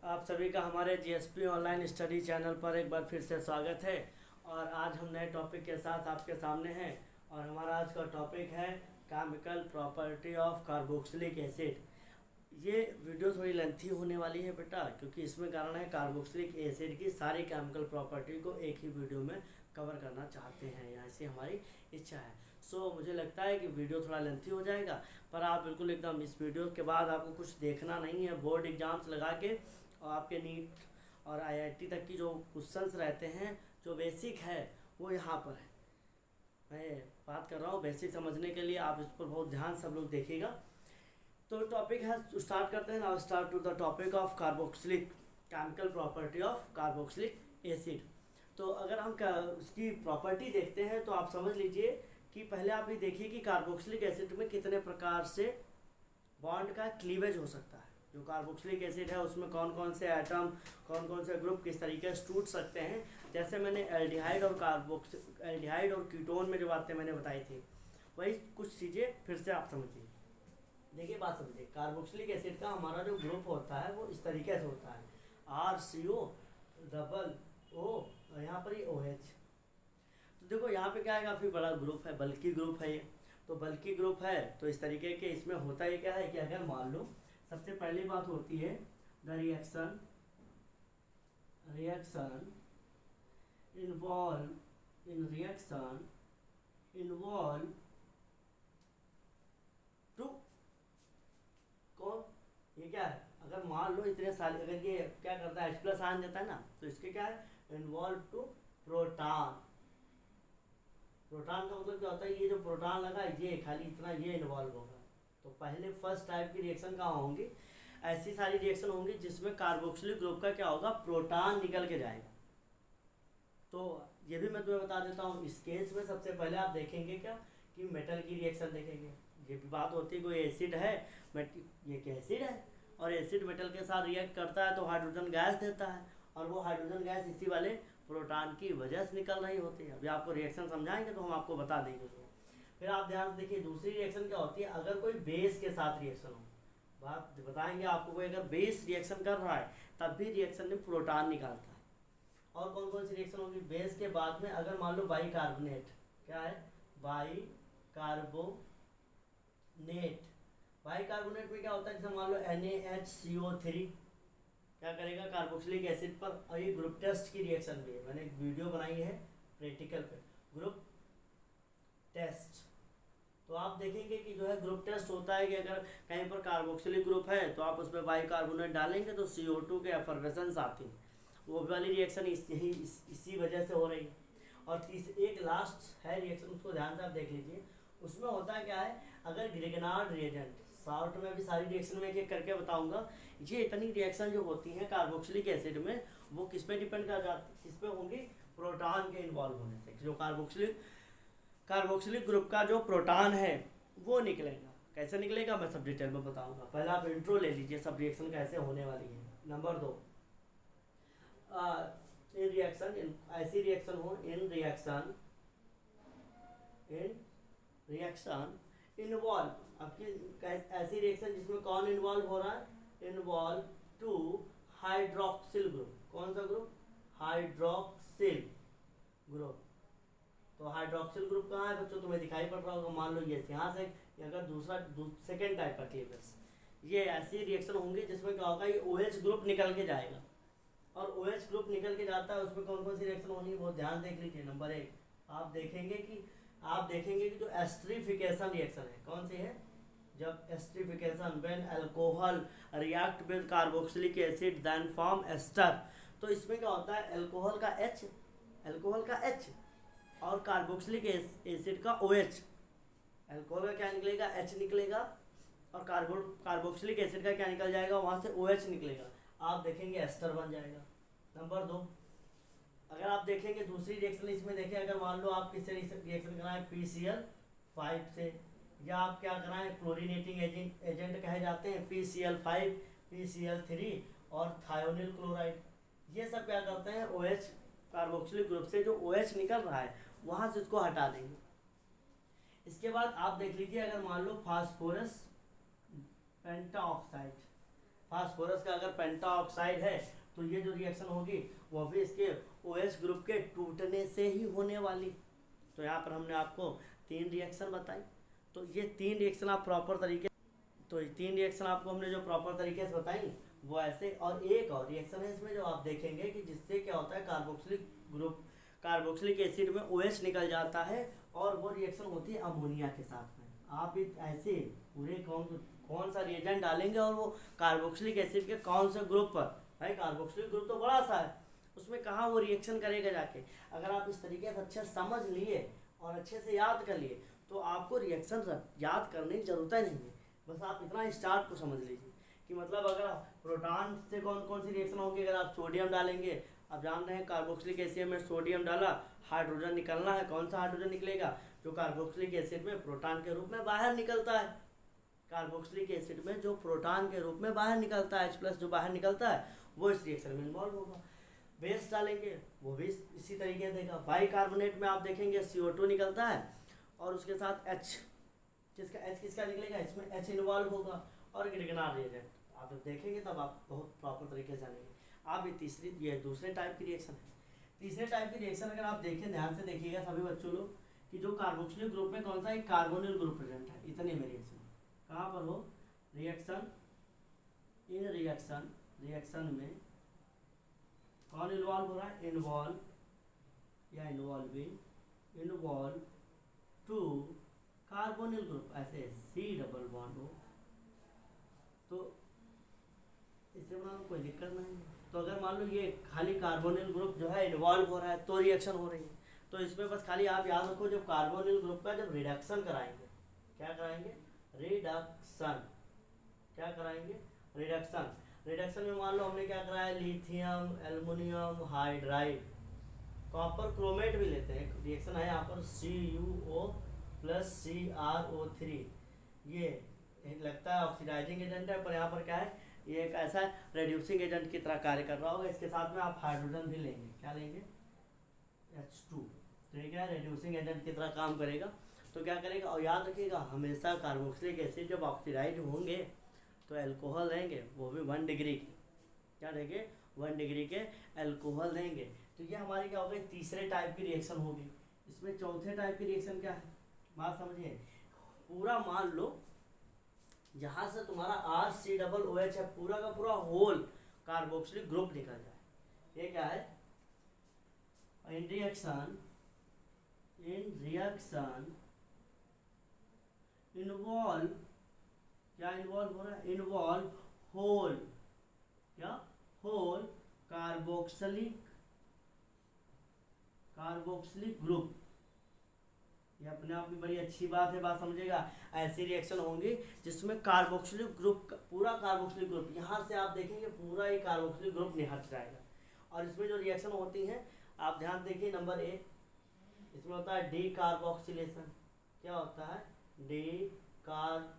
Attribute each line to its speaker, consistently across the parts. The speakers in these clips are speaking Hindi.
Speaker 1: आप सभी का हमारे जीएसपी ऑनलाइन स्टडी चैनल पर एक बार फिर से स्वागत है। और आज हम नए टॉपिक के साथ आपके सामने हैं। और हमारा आज का टॉपिक है chemical property of carboxylic acid. ये वीडियो थोड़ी लेंथी होने वाली है बेटा, क्योंकि इसमें कारण है कार्बोक्सिलिक एसिड की सारी केमिकल प्रॉपर्टी को एक ही वीडियो में कवर करना चाहते हैं, यहाँ से हमारी इच्छा है। मुझे लगता है कि वीडियो थोड़ा लेंथी हो जाएगा, पर आप बिल्कुल एकदम इस वीडियो के बाद आपको कुछ देखना नहीं है। बोर्ड एग्जाम्स लगा के और आपके नीट और आईआईटी तक की जो क्वेश्चंस रहते हैं, जो बेसिक है वो यहाँ पर है। मैं बात कर रहा हूँ बेसिक समझने के लिए, आप इस पर बहुत ध्यान सब लोग देखिएगा। तो टॉपिक है, स्टार्ट करते हैं। Now start to the topic of carboxylic chemical property of carboxylic acid. तो अगर हम उसकी प्रॉपर्टी देखते हैं तो आप समझ लीजिए कि पहले आप ये देखिए कि कार्बोक्सिलिक एसिड में कितने प्रकार से बॉन्ड का क्लीवेज हो सकता है। जो कार्बोक्सिलिक एसिड है उसमें कौन कौन से एटम, कौन कौन से ग्रुप किस तरीके से टूट सकते हैं। जैसे मैंने एल्डिहाइड और कीटोन में जो बातें मैंने बताई थी, वही कुछ चीज़ें फिर से आप समझिए। देखिए बात समझिए, कार्बोक्सिलिक एसिड का हमारा जो ग्रुप होता है वो इस तरीके से होता है, RCO डबल O और यहाँ पर ये OH। तो देखो यहाँ पे क्या है, काफ़ी बड़ा ग्रुप है, बल्कि ग्रुप है ये। तो बल्कि ग्रुप है तो इस तरीके के इसमें होता ही क्या है कि अगर मान लो सबसे पहली बात होती है द रिएक्शन इन्वॉल्व टू कौन, ये क्या है, अगर मान लो इतने सारे, अगर ये क्या करता है H+ आन जाता है ना, तो इसके क्या है इन्वॉल्व टू प्रोटॉन। प्रोटॉन का मतलब क्या होता है, ये जो प्रोटॉन लगा ये खाली इतना ये इन्वॉल्व होगा। तो पहले फर्स्ट टाइप की रिएक्शन कहाँ होंगी, ऐसी सारी रिएक्शन होंगी जिसमें कार्बोक्सिलिक ग्रुप का क्या होगा, प्रोटॉन निकल के जाएगा। तो ये भी मैं तुम्हें बता देता हूँ, इस केस में सबसे पहले आप देखेंगे क्या कि मेटल की रिएक्शन देखेंगे। ये भी बात होती है, कोई एसिड है, ये क्या एसिड है और एसिड मेटल के साथ रिएक्ट करता है तो हाइड्रोजन गैस देता है, और वो हाइड्रोजन गैस इसी वाले प्रोटॉन की वजह से निकल रही होती है। अभी आपको रिएक्शन समझाएंगे तो हम आपको बता देंगे उसको। फिर आप ध्यान से देखिए दूसरी रिएक्शन क्या होती है, अगर कोई बेस के साथ रिएक्शन हो, बात बताएंगे आपको, कोई अगर बेस रिएक्शन कर रहा है तब भी रिएक्शन में प्रोटॉन निकालता है। और कौन कौन सी रिएक्शन होगी बेस के बाद में, अगर मान लो बाइकार्बोनेट, क्या है बाइकार्बोनेट में क्या होता है, जैसे मान लो NaHCO3 क्या करेगा कार्बोक्सिलिक एसिड पर। और ये ग्रुप टेस्ट की रिएक्शन भी है, मैंने एक वीडियो बनाई है प्रैक्टिकल पे, ग्रुप टेस्ट। तो आप देखेंगे कि जो है ग्रुप टेस्ट होता है कि अगर कहीं पर कार्बोक्सिलिक ग्रुप है तो आप उसमें बाइकार्बोनेट डालेंगे तो CO2 के एफर्वेसेंस आती है, वो वाली रिएक्शन इसी वजह से हो रही है। और एक लास्ट है रिएक्शन, उसको ध्यान से आप देख लीजिए। उसमें होता है क्या है, अगर ग्रिगनार्ड रिएजेंट, शॉर्ट में भी सारी रिएक्शन में एक एक करके बताऊंगा, ये इतनी रिएक्शन जो होती है कार्बोक्सिलिक एसिड में वो किस पे डिपेंड कर जाती है, किस पे होंगी, प्रोटॉन के इन्वॉल्व होने से। जो कार्बोक्सिलिक ग्रुप का जो प्रोटॉन है वो निकलेगा। कैसे निकलेगा मैं सब डिटेल में बताऊंगा, पहले आप इंट्रो ले लीजिए सब रिएक्शन कैसे होने वाली है। नंबर 2, इन रिएक्शन, ऐसी रिएक्शन हो इन रिएक्शन इन्वॉल्व, आपकी ऐसी रिएक्शन जिसमें कौन इन्वॉल्व हो रहा है, इन्वॉल्व टू हाइड्रोक्सिल ग्रुप। कौन सा ग्रुप, हाइड्रोक्सिल ग्रुप। तो हाइड्रोक्सिल ग्रुप कहाँ है बच्चों, तुम्हें दिखाई पड़ रहा होगा, मान लो ये यहाँ से, अगर दूसरा सेकेंड टाइप का क्लीवेज, ये ऐसी रिएक्शन होंगी जिसमें क्या होगा, ये OH ग्रुप निकल के जाएगा। और OH ग्रुप निकल के जाता है, उसमें कौन कौन सी रिएक्शन होनी है वो ध्यान देख लीजिए। नंबर 1 आप देखेंगे कि जो एस्टरीफिकेशन रिएक्शन है, कौन सी है, जब esterification, when alcohol react with carboxylic acid then form ester. तो इसमें क्या होता है, अल्कोहल का H और कार्बोक्सिलिक एसिड का OH। अल्कोहल का क्या निकलेगा, H निकलेगा, और कार्बोक्सिलिक एसिड का क्या निकल जाएगा, वहाँ से OH निकलेगा। आप देखेंगे एस्टर बन जाएगा। नंबर 2, अगर आप देखेंगे दूसरी रिएक्शन इसमें देखें, अगर मान लो आप किससे रिएक्शन कराएं, PCl5 से, या आप क्या कराएं, क्लोरीनेटिंग एजेंट कहे जाते हैं, PCl5, PCl3 और थायोनिल क्लोराइड। ये सब क्या करते हैं, OH कार्बोक्सिलिक ग्रुप से जो OH निकल रहा है वहाँ से उसको हटा देंगे। इसके बाद आप देख लीजिए, अगर मान लो फास्फोरस पेंटाऑक्साइड, फास्फोरस का अगर पेंटा ऑक्साइड है तो ये जो रिएक्शन होगी वो भी इसके OH ग्रुप के टूटने से ही होने वाली। तो यहाँ पर हमने आपको 3 रिएक्शन बताई। तो ये 3 रिएक्शन आप प्रॉपर तरीके, तो ये 3 रिएक्शन आपको हमने जो प्रॉपर तरीके से बताई वो ऐसे। और एक और रिएक्शन है इसमें जो आप देखेंगे कि जिससे क्या होता है कार्बोक्सिलिक एसिड में OH निकल जाता है और वो रिएक्शन होती है अमोनिया के साथ में। आप ऐसे पूरे कौन सा रिएजेंट डालेंगे और वो कार्बोक्सिलिक एसिड के कौन से ग्रुप पर, भाई कार्बोक्सिलिक ग्रुप तो बड़ा सा है, उसमें कहाँ वो रिएक्शन करेगा जाके। अगर आप इस तरीके से अच्छे समझ लिए और अच्छे से याद कर लिए तो आपको रिएक्शन याद करने की जरूरत ही नहीं है। बस आप इतना स्टार्ट को समझ लीजिए कि मतलब अगर प्रोटॉन से कौन कौन सी रिएक्शन होंगी। अगर आप सोडियम डालेंगे, आप जान रहे हैं कार्बोक्सिलिक एसिड में सोडियम डाला, हाइड्रोजन निकलना है। कौन सा हाइड्रोजन निकलेगा? जो कार्बोक्सिलिक एसिड में प्रोटॉन के रूप में बाहर निकलता है। कार्बोक्सिलिक एसिड में जो प्रोटॉन के रूप में बाहर निकलता है, H+ जो बाहर निकलता है वो इस रिएक्शन में इन्वॉल्व होगा। बेस डालेंगे वो भी इसी तरीके देगा। बाइकार्बोनेट में आप देखेंगे CO2 निकलता है और उसके साथ H किसका निकलेगा? इसमें H इन्वॉल्व होगा। और ग्रिगनार रिएजेंट आप जब देखेंगे तब आप बहुत प्रॉपर तरीके से जानेंगे। आप ये दूसरे टाइप की रिएक्शन है। तीसरे टाइप की रिएक्शन अगर आप देखें, ध्यान से देखिएगा सभी बच्चों लोग, कि जो कार्बोक्सिलिक ग्रुप में कौन सा एक कार्बोनिल ग्रुप प्रेजेंट है, इतने में रिएक्शन कहाँ पर हो? रिएक्शन में कौन इन्वॉल्व हो रहा है? इन्वॉल्व टू कार्बोनिल ग्रुप, ऐसे C++ हो। तो इससे मान कोई दिक्कत नहीं है। तो अगर मान लो ये खाली कार्बोनिल ग्रुप जो है इन्वॉल्व हो रहा है तो रिएक्शन हो रही है। तो इसमें बस खाली आप याद रखो, जब कार्बोनिल ग्रुप का जब रिडक्शन कराएंगे, क्या कराएंगे? रिडक्शन में मान लो हमने क्या कराया? Lithium, aluminium hydride, copper chromate भी लेते हैं। रिएक्शन है यहाँ पर CuO+CrO3। ये लगता है ऑक्सीडाइजिंग एजेंट है, पर यहाँ पर क्या है? ये एक ऐसा रेड्यूसिंग एजेंट की तरह कार्य कर रहा होगा। इसके साथ में आप हाइड्रोजन भी लेंगे। क्या लेंगे? H2। तो ये क्या है? रेड्यूसिंग एजेंट की तरह काम करेगा। तो क्या करेगा? और याद रखिएगा हमेशा कार्बोक्सिलिक एसिड जब ऑक्सीडाइज होंगे तो अल्कोहल देंगे, वो भी 1 डिग्री के। क्या देंगे? 1 डिग्री के अल्कोहल देंगे। तो ये हमारी क्या हो गई? तीसरे टाइप की रिएक्शन होगी। इसमें चौथे टाइप की रिएक्शन क्या है? बात समझिए। पूरा मान लो जहाँ से तुम्हारा RCOOH है, पूरा का पूरा होल कार्बोक्सिलिक ग्रुप निकल जाए। ये क्या है? इन रिएक्शन इन्वॉल्व, क्या इन्वॉल्व हो रहा है? Involve whole carboxylic group. ये अपने आप में बड़ी अच्छी बात है, बात समझेगा। ऐसी रिएक्शन होंगी जिसमें कार्बोक्सिलिक ग्रुप, पूरा कार्बोक्सिलिक ग्रुप, यहाँ से आप देखेंगे पूरा ही कार्बोक्सिलिक ग्रुप निहट जाएगा। और इसमें जो रिएक्शन होती हैं आप ध्यान देखिए। नंबर 1 इसमें होता है डीकार्बोक्सिलेशन। क्या होता है? डीकार्बोक्सिलेशन।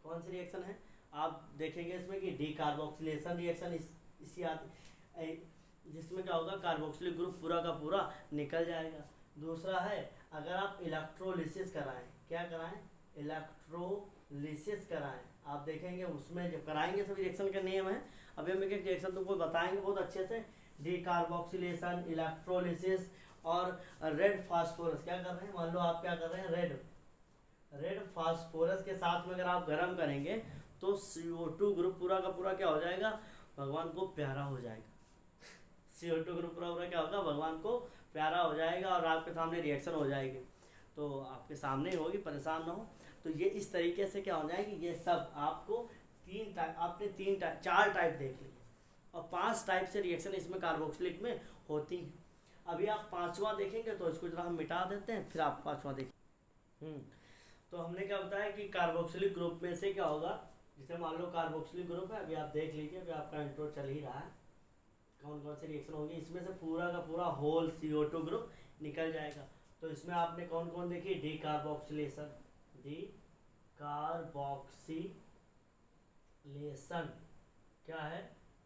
Speaker 1: कौन सी रिएक्शन है? आप देखेंगे इसमें कि डीकार्बोक्सिलेशन रिएक्शन इसी आती, जिसमें क्या होगा? कार्बोक्सिलिक ग्रुप पूरा का पूरा निकल जाएगा। दूसरा है अगर आप इलेक्ट्रोलिसिस कराएं। क्या कराएं? इलेक्ट्रोलिसिस कराएं। आप देखेंगे उसमें जब कराएंगे सभी रिएक्शन के नियम है। अभी हम एक रिएक्शन तुमको बताएंगे बहुत अच्छे से। डीकार्बोक्सिलेशन, इलेक्ट्रोलिसिस और रेड फास्फोरस। क्या कर रहे हैं? मान लो आप क्या कर रहे हैं? रेड फास्फोरस के साथ में अगर आप गर्म करेंगे तो CO2 ग्रुप पूरा का पूरा क्या हो जाएगा? भगवान को प्यारा हो जाएगा। CO2 ग्रुप पूरा क्या होगा? भगवान को प्यारा हो जाएगा और आपके सामने रिएक्शन हो जाएगी। तो आपके सामने ही होगी, परेशान ना हो। तो ये इस तरीके से क्या हो जाएगी? ये सब आपको 3 टाइप, आपने 4 टाइप देख लिए और 5 टाइप से रिएक्शन इसमें कार्बोक्सिलिक में होती हैं। अभी आप 5वां देखेंगे तो इसको जरा हम मिटा देते हैं, फिर आप 5वां देखें। तो हमने क्या बताया कि कार्बोक्सिलिक ग्रुप में से क्या होगा? जैसे मान लो कार्बोक्सिलिक ग्रुप है, अभी आप देख लीजिए, अभी आपका इंट्रो चल ही रहा है। कौन कौन से रिएक्शन होंगे? इसमें से पूरा का पूरा होल CO2 ग्रुप निकल जाएगा। तो इसमें आपने कौन कौन देखी? डीकार्बोक्सिलेशन। क्या है?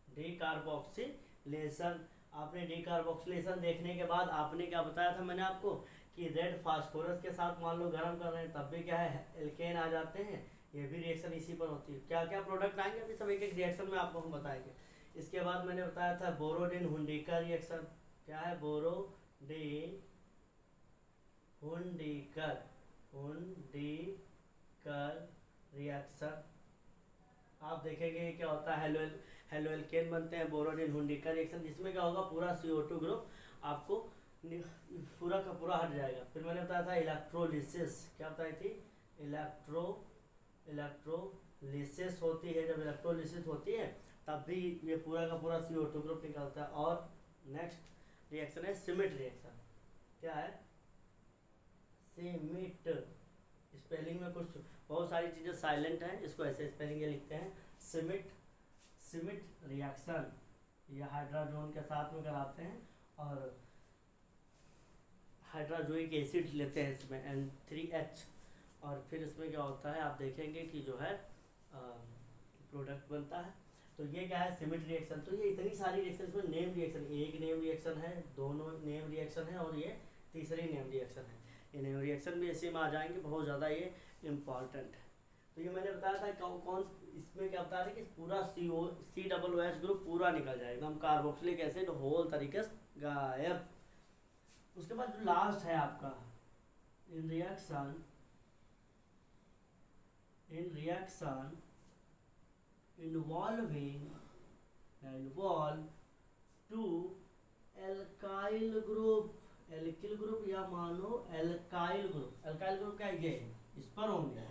Speaker 1: डीकार्बोक्सिलेशन। आपने डीकार्बोक्सिलेशन देखने के बाद आपने क्या बताया था मैंने आपको कि रेड फास्फोरस के साथ मान लो गर्म कर रहे हैं तब भी क्या है? एल्केन आ जाते हैं, ये भी रिएक्शन इसी पर होती है। क्या क्या प्रोडक्ट आएंगे अभी सब एक एक रिएक्शन में आपको हम बताएंगे। इसके बाद मैंने बताया था बोरोडिन हुंडीकर रिएक्शन। क्या है? बोरोडिन हुंडीकर रिएक्शन। आप देखेंगे क्या होता है, हेलो एल्केन बनते हैं बोरोडिन हुंडीकर रिएक्शन, जिसमें क्या होगा पूरा CO2 ग्रुप आपको पूरा का पूरा हट जाएगा। फिर मैंने बताया था इलेक्ट्रोलिसिस। क्या बताई थी? इलेक्ट्रोलिसिस होती है। जब इलेक्ट्रोलिसिस होती है तब भी ये पूरा का पूरा CO2 ग्रुप निकलता है। और नेक्स्ट रिएक्शन है सिमिट रिएक्शन। क्या है? सिमिट। स्पेलिंग में कुछ बहुत सारी चीज़ें साइलेंट हैं, इसको ऐसे स्पेलिंग ये लिखते हैं सिमिट रिएक्शन। ये हाइड्रोजन के साथ में कराते हैं और हाइड्रोजोइक एसिड लेते हैं इसमें N3H। और फिर इसमें क्या होता है आप देखेंगे कि जो है प्रोडक्ट बनता है। तो ये क्या है? Schmidt reaction. तो ये इतनी सारी रिएक्शन, इसमें नेम रिएक्शन, एक नेम रिएक्शन है, दोनों नेम रिएक्शन है और ये तीसरी नेम रिएक्शन है। ये नेम रिएक्शन भी इसी में आ जाएंगे, बहुत ज़्यादा ये इम्पॉर्टेंट है। तो ये मैंने बताया था कौन इसमें क्या बता रहे कि पूरा COOH ग्रुप पूरा निकल जाएगा, एकदम कार्बोक्सिलिक एसिड होल तरीके से गायब। उसके बाद जो लास्ट है आपका in reaction involve two alkyl group या मानो एल्काइल ग्रुप क्या ये इस पर होंगे।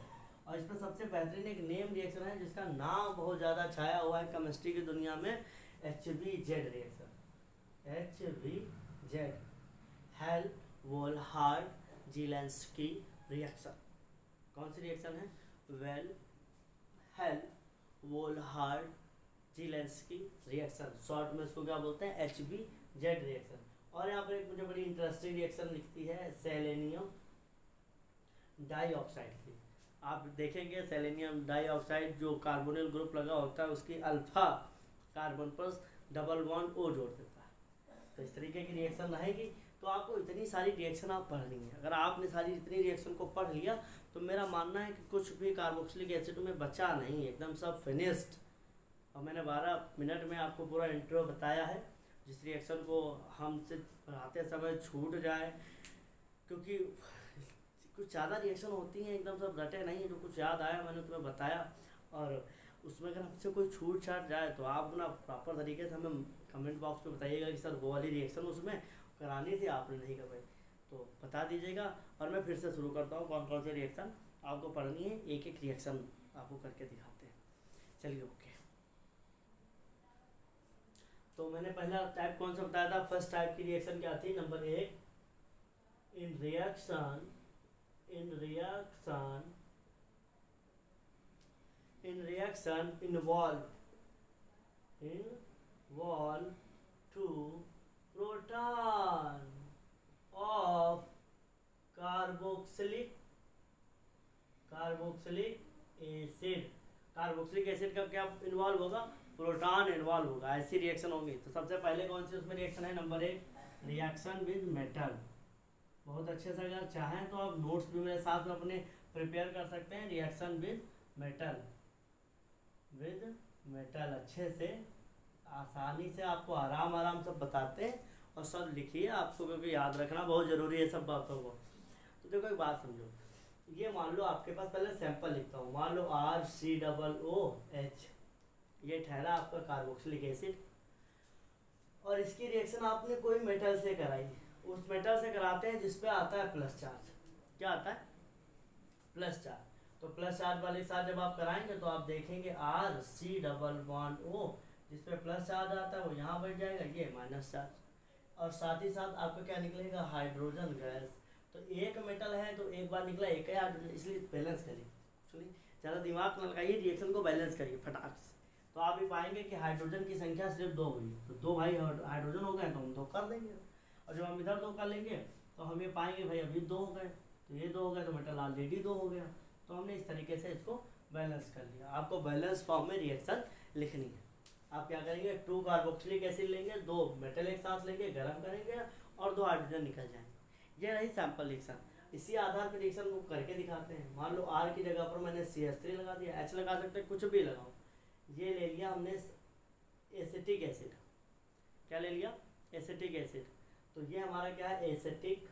Speaker 1: और इस पर सबसे बेहतरीन एक नेम रिएक्शन है जिसका नाम बहुत ज़्यादा छाया हुआ है केमिस्ट्री की दुनिया में, HBZ reaction. HBZ Hell Volhard Zelinsky reaction. कौन सी रिएक्शन है? हेल-वोल्हार्ड-ज़ेलेंस्की रिएक्शन। शॉर्ट में इसको क्या बोलते हैं? HBZ reaction. और यहाँ पर एक मुझे बड़ी इंटरेस्टिंग रिएक्शन लिखती है सेलेनियम डाइऑक्साइड की। आप देखेंगे सेलेनियम डाइऑक्साइड जो कार्बोनिल ग्रुप लगा होता है उसकी अल्फा कार्बन पर डबल बॉन्ड O जोड़ देता है। तो इस तरीके की रिएक्शन रहेगी। तो आपको इतनी सारी रिएक्शन आप पढ़नी है। अगर आपने सारी इतनी रिएक्शन को पढ़ लिया तो मेरा मानना है कि कुछ भी कार्बोक्सिलिक एसिड में बचा नहीं, एकदम सब फिनिश्ड। और मैंने 12 मिनट में आपको पूरा इंट्रो बताया है। जिस रिएक्शन को हमसे पढ़ाते समय छूट जाए, क्योंकि कुछ ज़्यादा रिएक्शन होती हैं एकदम सब रटे नहीं, जो कुछ याद आया मैंने तुम्हें बताया। और उसमें अगर हमसे कोई छूट छाट जाए तो आप ना प्रॉपर तरीके से हमें कमेंट बॉक्स में बताइएगा कि सर वो वाली रिएक्शन उसमें करानी थी आपने नहीं करवाई, तो बता दीजिएगा। और मैं फिर से शुरू करता हूँ कौन कौन से रिएक्शन आपको पढ़नी है, एक एक रिएक्शन आपको करके दिखाते हैं। चलिए ओके। तो मैंने पहला टाइप कौन सा बताया था? फर्स्ट टाइप की रिएक्शन क्या थी? Number 1 in reaction involve to proton of carboxylic acid. Carboxylic acid का क्या इन्वॉल्व होगा? प्रोटॉन इन्वॉल्व होगा। ऐसी रिएक्शन होगी। तो सबसे पहले कौन सी उसमें रिएक्शन है? Number 1 reaction with metal. बहुत अच्छे से अगर चाहें तो आप नोट्स भी मेरे साथ में अपने प्रिपेयर कर सकते हैं। रिएक्शन विद मेटल अच्छे से आसानी से आपको आराम से बताते हैं और सब लिखिए आपको, क्योंकि याद रखना बहुत ज़रूरी है सब बातों को। तो देखो एक बात समझो, ये मान लो आपके पास, पहले सैंपल लिखता हूँ, मान लो RCOOH, ये ठहरा आपका कार्बोक्सिलिक एसिड। और इसकी रिएक्शन आपने कोई मेटल से कराई, उस मेटल से कराते हैं जिस पे आता है प्लस चार्ज। क्या आता है? Plus charge. तो प्लस चार्ज वाले साथ जब आप कराएंगे तो आप देखेंगे RCOO जिस पे प्लस चार्ज आता है वो यहाँ बढ़ जाएगा, ये माइनस चार्ज। और साथ ही साथ आपको क्या निकलेगा? Hydrogen gas. तो एक मेटल है तो एक बार निकला एक है हाइड्रोजन, इसलिए बैलेंस करिए। सुनिए, ज़्यादा दिमाग न लगाइए, रिएक्शन को बैलेंस करिए फटाक से। तो आप भी पाएंगे कि हाइड्रोजन की संख्या सिर्फ 2 हुई, तो 2 भाई हाइड्रोजन हो गए तो हम 2 कर देंगे। और जब हम इधर 2 कर लेंगे तो हम ये पाएंगे भाई अभी 2 हो गए, तो ये 2 हो गए तो मेटल ऑलरेडी 2 हो गया। तो हमने इस तरीके से इसको बैलेंस कर लिया। आपको बैलेंस फॉर्म में रिएक्शन लिखनी है। आप क्या करेंगे? 2 कार्बोक्सिलिक एसिड लेंगे, 2 मेटल एक साथ लेंगे, गर्म करेंगे और 2 हाइड्रोजन निकल जाएंगे। ये रही सैंपल रिएक्शन। इसी आधार पर रिएक्शन को करके दिखाते हैं। मान लो R की जगह पर मैंने CH3 लगा दिया, H लगा सकते हैं, कुछ भी लगाओ। ये ले लिया हमने एसिटिक एसिड। क्या ले लिया? Acetic acid. तो ये हमारा क्या है? Acetic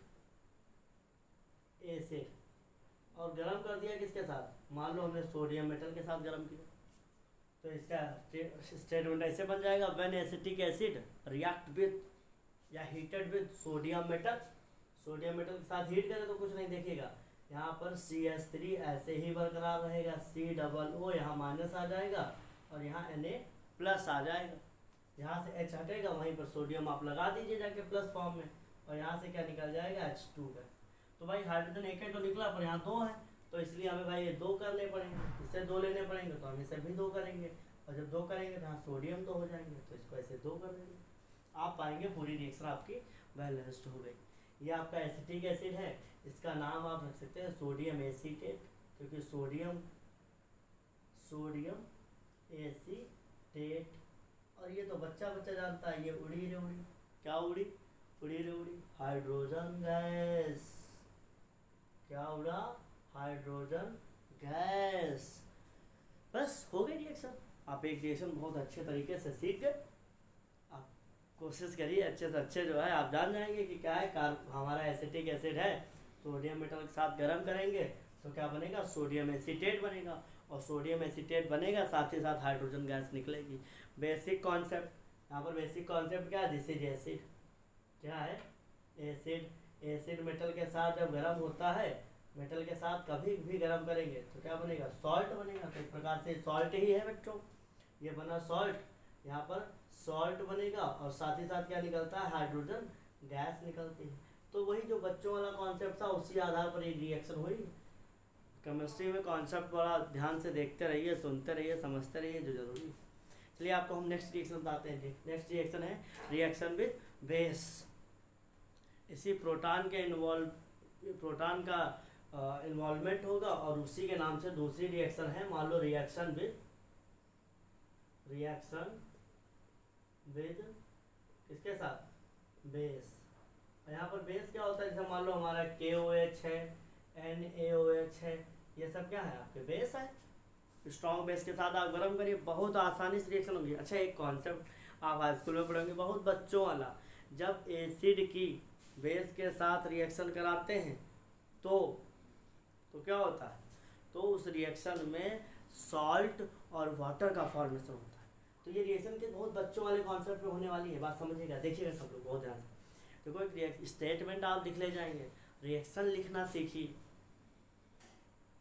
Speaker 1: acid. और गर्म कर दिया किसके साथ? मान लो हमने सोडियम मेटल के साथ गर्म किया, तो इसका स्टेटमेंट ऐसे बन जाएगा, when acetic acid react with या heated with sodium metal. Sodium metal के साथ हीट करें तो कुछ नहीं देखिएगा, यहाँ पर CH3 ऐसे ही बरकरार रहेगा, COO यहाँ माइनस आ जाएगा और यहाँ Na प्लस आ जाएगा। यहाँ से H हटेगा, वहीं पर सोडियम आप लगा दीजिए जाके प्लस फॉर्म में, और यहाँ से क्या निकल जाएगा? H2 है। तो भाई हाइड्रोजन एक है तो निकला, पर यहाँ 2 है, तो इसलिए हमें भाई ये 2 करने पड़ेंगे, इससे 2 लेने पड़ेंगे, तो हम इसे भी 2 करेंगे, और जब 2 करेंगे तो यहाँ सोडियम 2 हो जाएंगे, तो इसको ऐसे 2 कर देंगे। आप पाएंगे पूरी रिएक्शन आपकी बैलेंस्ड हो गई। ये आपका एसिटिक एसिड है, इसका नाम आप रख सकते हैं सोडियम एसीटेट, क्योंकि सोडियम एसीटेट। और ये तो बच्चा जानता है, ये उड़ी रे उड़ी। क्या उड़ी? उड़ी रे उड़ी, हाइड्रोजन गैस। क्या उड़ा? Hydrogen gas. बस हो गई रिएक्शन। आप एक रिएक्शन बहुत अच्छे तरीके से सीख गए। आप कोशिश करिए अच्छे से अच्छे जो है आप जान जाएंगे कि क्या है। हमारा एसिटिक एसिड है, सोडियम मेटल के साथ गर्म करेंगे तो क्या बनेगा? सोडियम एसीटेट बनेगा, और सोडियम एसीटेट बनेगा, साथ ही साथ हाइड्रोजन गैस निकलेगी। बेसिक कॉन्सेप्ट, यहाँ पर बेसिक कॉन्सेप्ट क्या है? This is acid. क्या है? एसिड। एसिड मेटल के साथ जब गर्म होता है, मेटल के साथ कभी भी गर्म करेंगे तो क्या बनेगा? सॉल्ट बनेगा। तो एक प्रकार से सॉल्ट ही है बच्चों, ये बना सॉल्ट। यहाँ पर सॉल्ट बनेगा और साथ ही साथ क्या निकलता है? हाइड्रोजन गैस निकलती है। तो वही जो बच्चों वाला कॉन्सेप्ट था, उसी आधार पर एक रिएक्शन हुई। केमिस्ट्री में कॉन्सेप्ट बड़ा ध्यान से देखते रहिए, सुनते रहिए, समझते रहिए, जो जरूरी है। चलिए आपको हम नेक्स्ट रिएक्शन बताते हैं। नेक्स्ट रिएक्शन है रिएक्शन विद बेस। इसी प्रोटॉन का इन्वॉल्वमेंट होगा और उसी के नाम से दूसरी रिएक्शन है। मान लो रिएक्शन विद किसके साथ? बेस। यहाँ पर बेस क्या होता है? जैसे मान लो हमारा KOH है, NaOH है, ये सब क्या है? आपके बेस है। स्ट्रॉन्ग बेस के साथ आप गर्म करिए, बहुत आसानी से रिएक्शन होगी। अच्छा, एक कॉन्सेप्ट आप हाई स्कूल में पढ़ेंगे, बहुत बच्चों वाला। जब एसिड की बेस के साथ रिएक्शन कराते हैं तो क्या होता है? तो उस रिएक्शन में सॉल्ट और वाटर का फॉर्मेशन होता है। तो ये रिएक्शन के बहुत बच्चों वाले कॉन्सेप्ट में होने वाली है, बात समझिएगा, देखिएगा सब लोग बहुत ध्यान से। देखो एक स्टेटमेंट आप लिख ले जाएंगे, रिएक्शन लिखना सीखिए।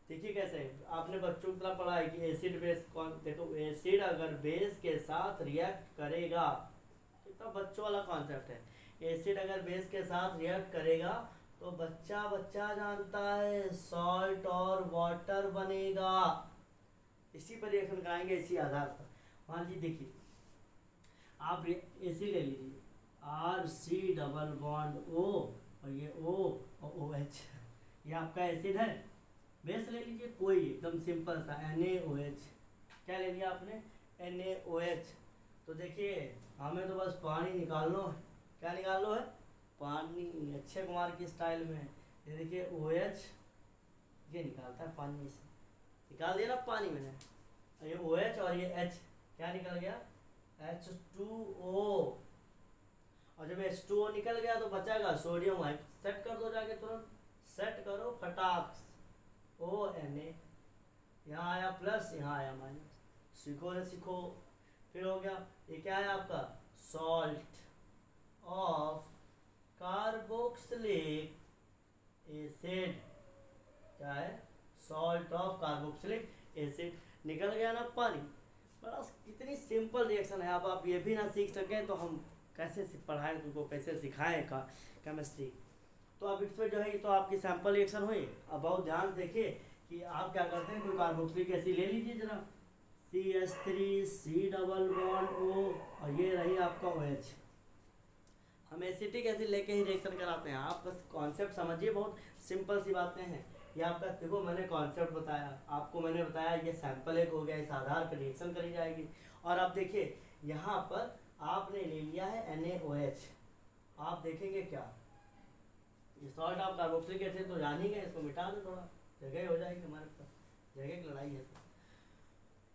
Speaker 1: देखिए कैसे आपने बच्चों को पढ़ा है कि एसिड बेस देखो, एसिड अगर बेस के साथ रिएक्ट करेगा, कितना बच्चों वाला कॉन्सेप्ट है। एसिड अगर बेस के साथ रिएक्ट करेगा तो बच्चा जानता है, सॉल्ट और वाटर बनेगा। इसी पर रिएक्शन कराएंगे, इसी आधार पर। हाँ जी, देखिए आप एसिड ले लीजिए, RC डबल बॉन्ड O, और ये O और OH, ये आपका एसिड है। बेस ले लीजिए कोई एकदम सिंपल सा, NaOH। क्या ले लिया आपने? NaOH। तो देखिए हमें तो बस पानी निकालना है। क्या निकालना है? पानी। अक्षय कुमार की स्टाइल में ये देखिए OH, ये निकालता है पानी से। निकाल दिया ना पानी मैंने, ये OH और ये H, क्या निकल गया? H2O। और जब H2O निकल गया तो बचाएगा सोडियम। सेट कर दो जाके, तुरंत सेट करो फटाक। ONA, यहाँ आया प्लस, यहाँ आया माइनस। सीखो रे सीखो। फिर हो गया, ये क्या है आपका? Salt of carboxylic acid. क्या है? Salt of carboxylic acid. निकल गया ना पानी। बड़ा कितनी सिंपल रिएक्शन है। अब आप ये भी ना सीख सकें तो हम कैसे पढ़ाएं तुमको, कैसे सिखाएं का केमिस्ट्री। तो अब इस पर जो है तो आपकी सैंपल रिएक्शन हुई। अब बहुत ध्यान देखिए कि आप क्या करते हैं, कोई कार्बोक्सिलिक एसिड ले लीजिए जरा, CH3 C double bond O, और ये रही आपका OH। हम एसिटिक एसिड लेके ही रिएक्शन कराते हैं। आप बस कॉन्सेप्ट समझिए, बहुत सिंपल सी बातें हैं। ये आपका देखो मैंने कॉन्सेप्ट बताया, आपको मैंने बताया ये सैंपल एक हो गया, इस आधार पर रिएक्शन करी जाएगी। और आप देखिए यहाँ पर आपने ले लिया है NaOH। आप देखेंगे क्या, ये सॉल्ट ऑफ कार्बोक्सिलिक एसिड तो जान ही गए, इसको मिटा दो, थोड़ा जगह हो जाएगी हमारे पास, जगह की लड़ाई है।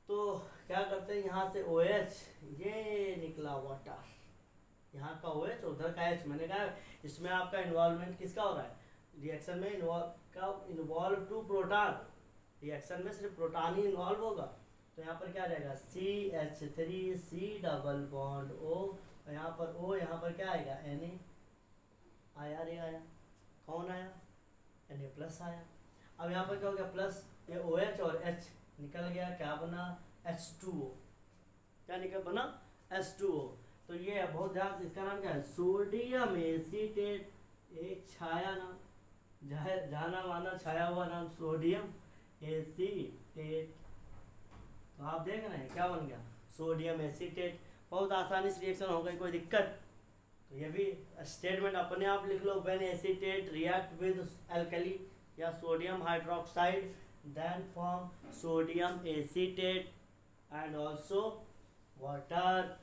Speaker 1: तो क्या करते हैं, यहाँ से OH, ये निकला वाटर, यहाँ का OH उधर का H। मैंने कहा इसमें आपका इन्वॉल्वमेंट किसका हो रहा है, रिएक्शन में इन्वॉल्व टू प्रोटॉन, रिएक्शन में सिर्फ प्रोटॉन ही इन्वॉल्व होगा। तो यहाँ पर क्या आ जाएगा CH3 C double bond O, और यहाँ पर O, यहाँ पर क्या आएगा Na आया, रे आया, कौन आया Na प्लस आया। अब यहाँ पर क्या हो गया प्लस, ये OH और H निकल गया, क्या बना H2O, क्या निकल बना H2O। तो ये बहुत ध्यान से, इसका नाम क्या है सोडियम एसीटेट, एक छाया नाम, जाना माना छाया हुआ नाम सोडियम एसीटेट। तो आप देख रहे हैं क्या बन गया सोडियम एसीटेट। बहुत आसानी से रिएक्शन हो गई, कोई दिक्कत। तो ये भी स्टेटमेंट अपने आप लिख लो, when acetate react with alkali या sodium hydroxide then form sodium acetate and also water.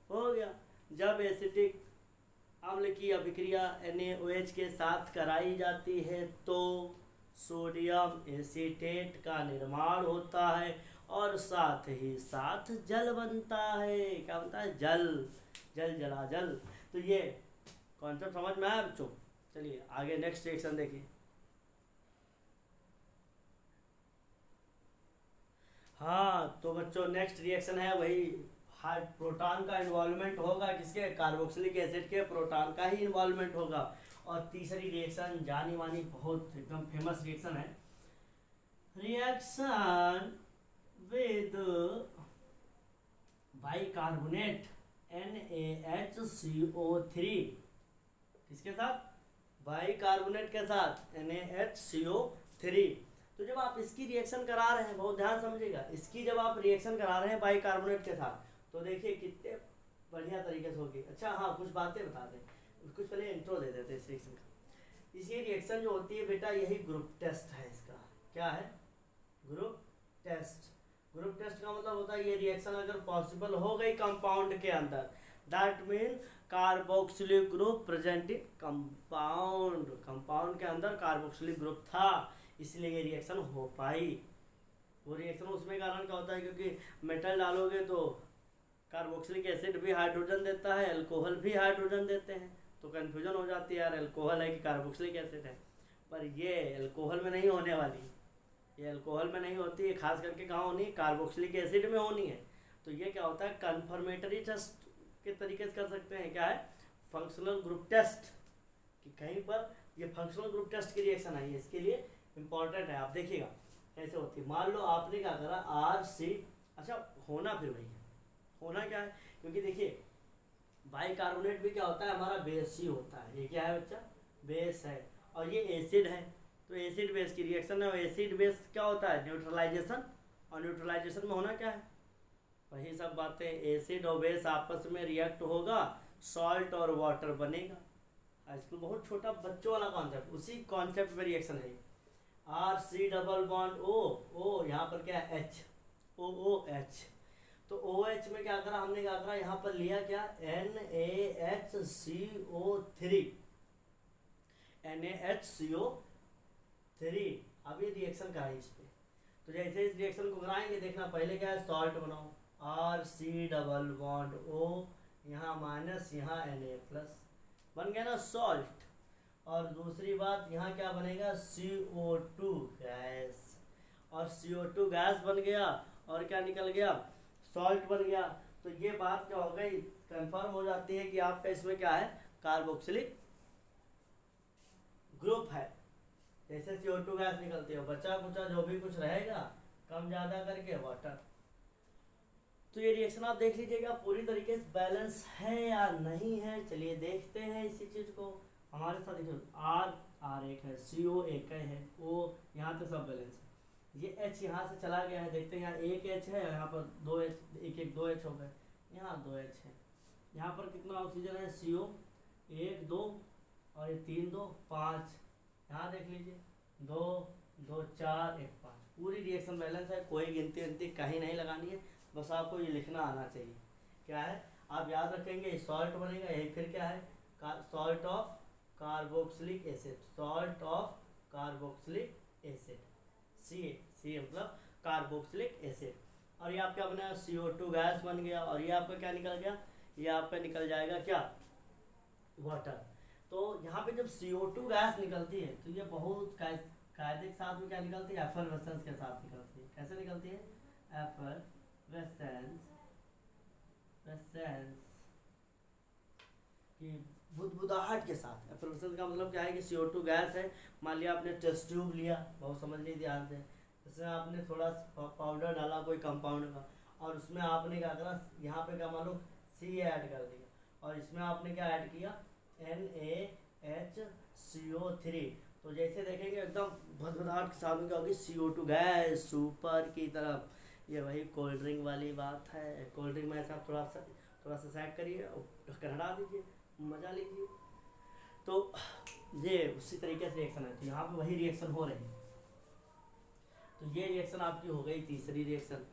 Speaker 1: हो गया। जब एसिटिक अम्ल की अभिक्रिया NaOH के साथ कराई जाती है तो सोडियम एसीटेट का निर्माण होता है और साथ ही साथ जल बनता है। क्या बनता है, जल, जल जला जल। तो ये कॉन्सेप्ट समझ में आया बच्चों। चलिए आगे नेक्स्ट रिएक्शन देखिए। हाँ तो बच्चों नेक्स्ट रिएक्शन है वही, प्रोटॉन का इन्वॉल्वमेंट होगा, किसके, कार्बोक्सिलिक एसिड के प्रोटॉन का ही इन्वॉल्वमेंट होगा। और तीसरी रिएक्शन जानी मानी बहुत एकदम फेमस रिएक्शन है, रिएक्शन विद बाइकार्बोनेट NaHCO3, किसके साथ, बाइकार्बोनेट के साथ NaHCO3। तो जब आप इसकी रिएक्शन करा रहे हैं, बहुत ध्यान समझिएगा, इसकी जब आप रिएक्शन करा रहे हैं बाइकार्बोनेट के साथ, तो देखिए कितने बढ़िया तरीके से होगी। अच्छा हाँ, कुछ बातें बता दें, कुछ पहले इंट्रो दे देते हैं इस रिएक्शन का। इसी रिएक्शन जो होती है बेटा, यही ग्रुप टेस्ट है इसका। क्या है, ग्रुप टेस्ट। ग्रुप टेस्ट का मतलब होता है ये रिएक्शन अगर पॉसिबल हो गई कंपाउंड के अंदर, that mean carboxylic group present in compound, compound के अंदर कार्बोक्सिलिक ग्रुप था, इसलिए ये रिएक्शन हो पाई। वो रिएक्शन उसमें कारण क्या होता है, क्योंकि मेटल डालोगे तो कार्बोक्सिलिक एसिड भी हाइड्रोजन देता है, अल्कोहल भी हाइड्रोजन देते हैं, तो कन्फ्यूजन हो जाती है यार अल्कोहल है कि कार्बोक्सिलिक एसिड है। पर ये अल्कोहल में नहीं होने वाली, ये अल्कोहल में नहीं होती है, खास करके कहाँ होनी है, कार्बोक्सिलिक एसिड में होनी है। तो ये क्या होता है, कन्फर्मेटरी टेस्ट के तरीके से कर सकते हैं। क्या है, फंक्शनल ग्रुप टेस्ट, कि कहीं पर ये फंक्शनल ग्रुप टेस्ट की रिएक्शन आई है, इसके लिए इंपॉर्टेंट है। आप देखिएगा कैसे होती है। मान लो आपने क्या करा RC, अच्छा होना फिर वही है, होना क्या है, क्योंकि देखिए बाइकार्बोनेट भी क्या होता है, हमारा बेस ही होता है। ये क्या है बच्चा, बेस है, और ये एसिड है। तो एसिड बेस की रिएक्शन है, एसिड बेस क्या होता है, न्यूट्रलाइजेशन, और न्यूट्रलाइजेशन में होना क्या है, वही सब बातें, एसिड और बेस आपस में रिएक्ट होगा, सॉल्ट और वाटर बनेगा। आजकल बहुत छोटा बच्चों वाला कॉन्सेप्ट, उसी कॉन्सेप्ट में रिएक्शन है। RC डबल बॉन्ड O, यहाँ पर क्या है H, OOH। तो OH में क्या करा हमने, क्या करा यहाँ पर लिया क्या, NaHCO3। अब ये रिएक्शन का है इस पे। तो जैसे इस रिएक्शन को कराएंगे, देखना पहले क्या है, सॉल्ट बनाओ, RC डबल बॉन्ड O, यहाँ माइनस, यहाँ Na प्लस, बन गया ना सॉल्ट। और दूसरी बात यहाँ क्या बनेगा, CO2 गैस, और CO2 गैस बन गया, और क्या निकल गया, सॉल्ट बन गया। तो ये बात क्या हो गई, कंफर्म हो जाती है कि आपका इसमें क्या है, कार्बोक्सिलिक ग्रुप है। जैसे CO2 गैस निकलती है, बचा कुचा जो भी कुछ रहेगा कम ज़्यादा करके वाटर। तो ये रिएक्शन आप देख लीजिएगा पूरी तरीके से बैलेंस है या नहीं है। चलिए देखते हैं इसी चीज़ को हमारे साथ। देखिए R एक है, CO एक है, O यहाँ तक सब बैलेंस है। ये H यहाँ से चला गया है, देखते हैं यहाँ एक H है, यहाँ पर 2H, एक 2H हो गए, यहाँ 2H है। यहाँ पर कितना ऑक्सीजन है, CO 1 2, और ये 3 2 5, यहाँ देख लीजिए 2 2 4 1 5, पूरी रिएक्शन बैलेंस है। कोई गिनती विनती कहीं नहीं लगानी है, बस आपको ये लिखना आना चाहिए। क्या है, आप याद रखेंगे सॉल्ट बनेगा, यही फिर क्या है, salt of carboxylic acid, salt of carboxylic acid, C मतलब कार्बोक्सिलिक एसिड। और ये आपका बना CO2 गैस बन गया, और ये आपका क्या निकल गया, ये आपका निकल जाएगा क्या, वाटर। तो यहाँ पे जब CO2 गैस निकलती है तो ये बहुत कायदे के साथ में क्या निकलती है, एफरवेसेंस के साथ निकलती है। कैसे निकलती है, एफरवेसेंस कि बुदबुदाहट के साथ। एफरवेसेंस का मतलब क्या है कि CO2 गैस है, मान लिया आपने टेस्ट ट्यूब लिया, बहुत समझ लीजिए ध्यान से, इसमें आपने थोड़ा पाउडर डाला कोई कंपाउंड का, और उसमें आपने क्या करा, यहाँ पे क्या मान लो C ऐड कर दिया, और इसमें आपने क्या ऐड किया, NaHCO3। तो जैसे देखेंगे एकदम भदभदाहट के साथ में क्या होगी, CO2 गैस ऊपर की तरफ। ये वही कोल्ड ड्रिंक वाली बात है। कोल्ड ड्रिंक में ऐसा थोड़ा सा सैक करिए और ढक्कन हटा दीजिए, मज़ा लीजिए। तो ये उसी तरीके से रिएक्शन है, तो यहाँ पे वही रिएक्शन हो रही है। तो ये रिएक्शन आपकी हो गई तीसरी रिएक्शन।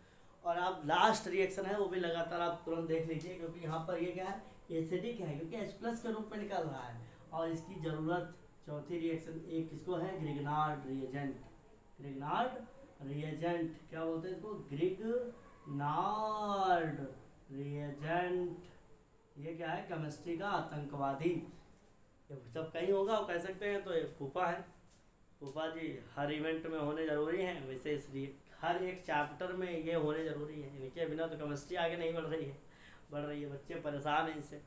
Speaker 1: और आप लास्ट रिएक्शन है वो भी लगातार आप तुरंत देख लीजिए, क्योंकि यहाँ पर ये क्या है, एसिडिक है, क्योंकि H+ के रूप में निकल रहा है। और इसकी ज़रूरत चौथी रिएक्शन एक किसको है, ग्रिग्नार्ड रिएजेंट। ग्रिग्नार्ड रिएजेंट क्या बोलते हैं इसको, ग्रिग्नार्ड रिएजेंट। ये क्या है, केमिस्ट्री का आतंकवादी। जब कहीं होगा वो कह सकते हैं, तो ये फूफा है, फूफा जी हर इवेंट में होने ज़रूरी हैं, वैसे इसलिए हर एक चैप्टर में ये होने ज़रूरी है। इनके बिना तो केमिस्ट्री आगे नहीं बढ़ रही है, बच्चे परेशान हैं इससे।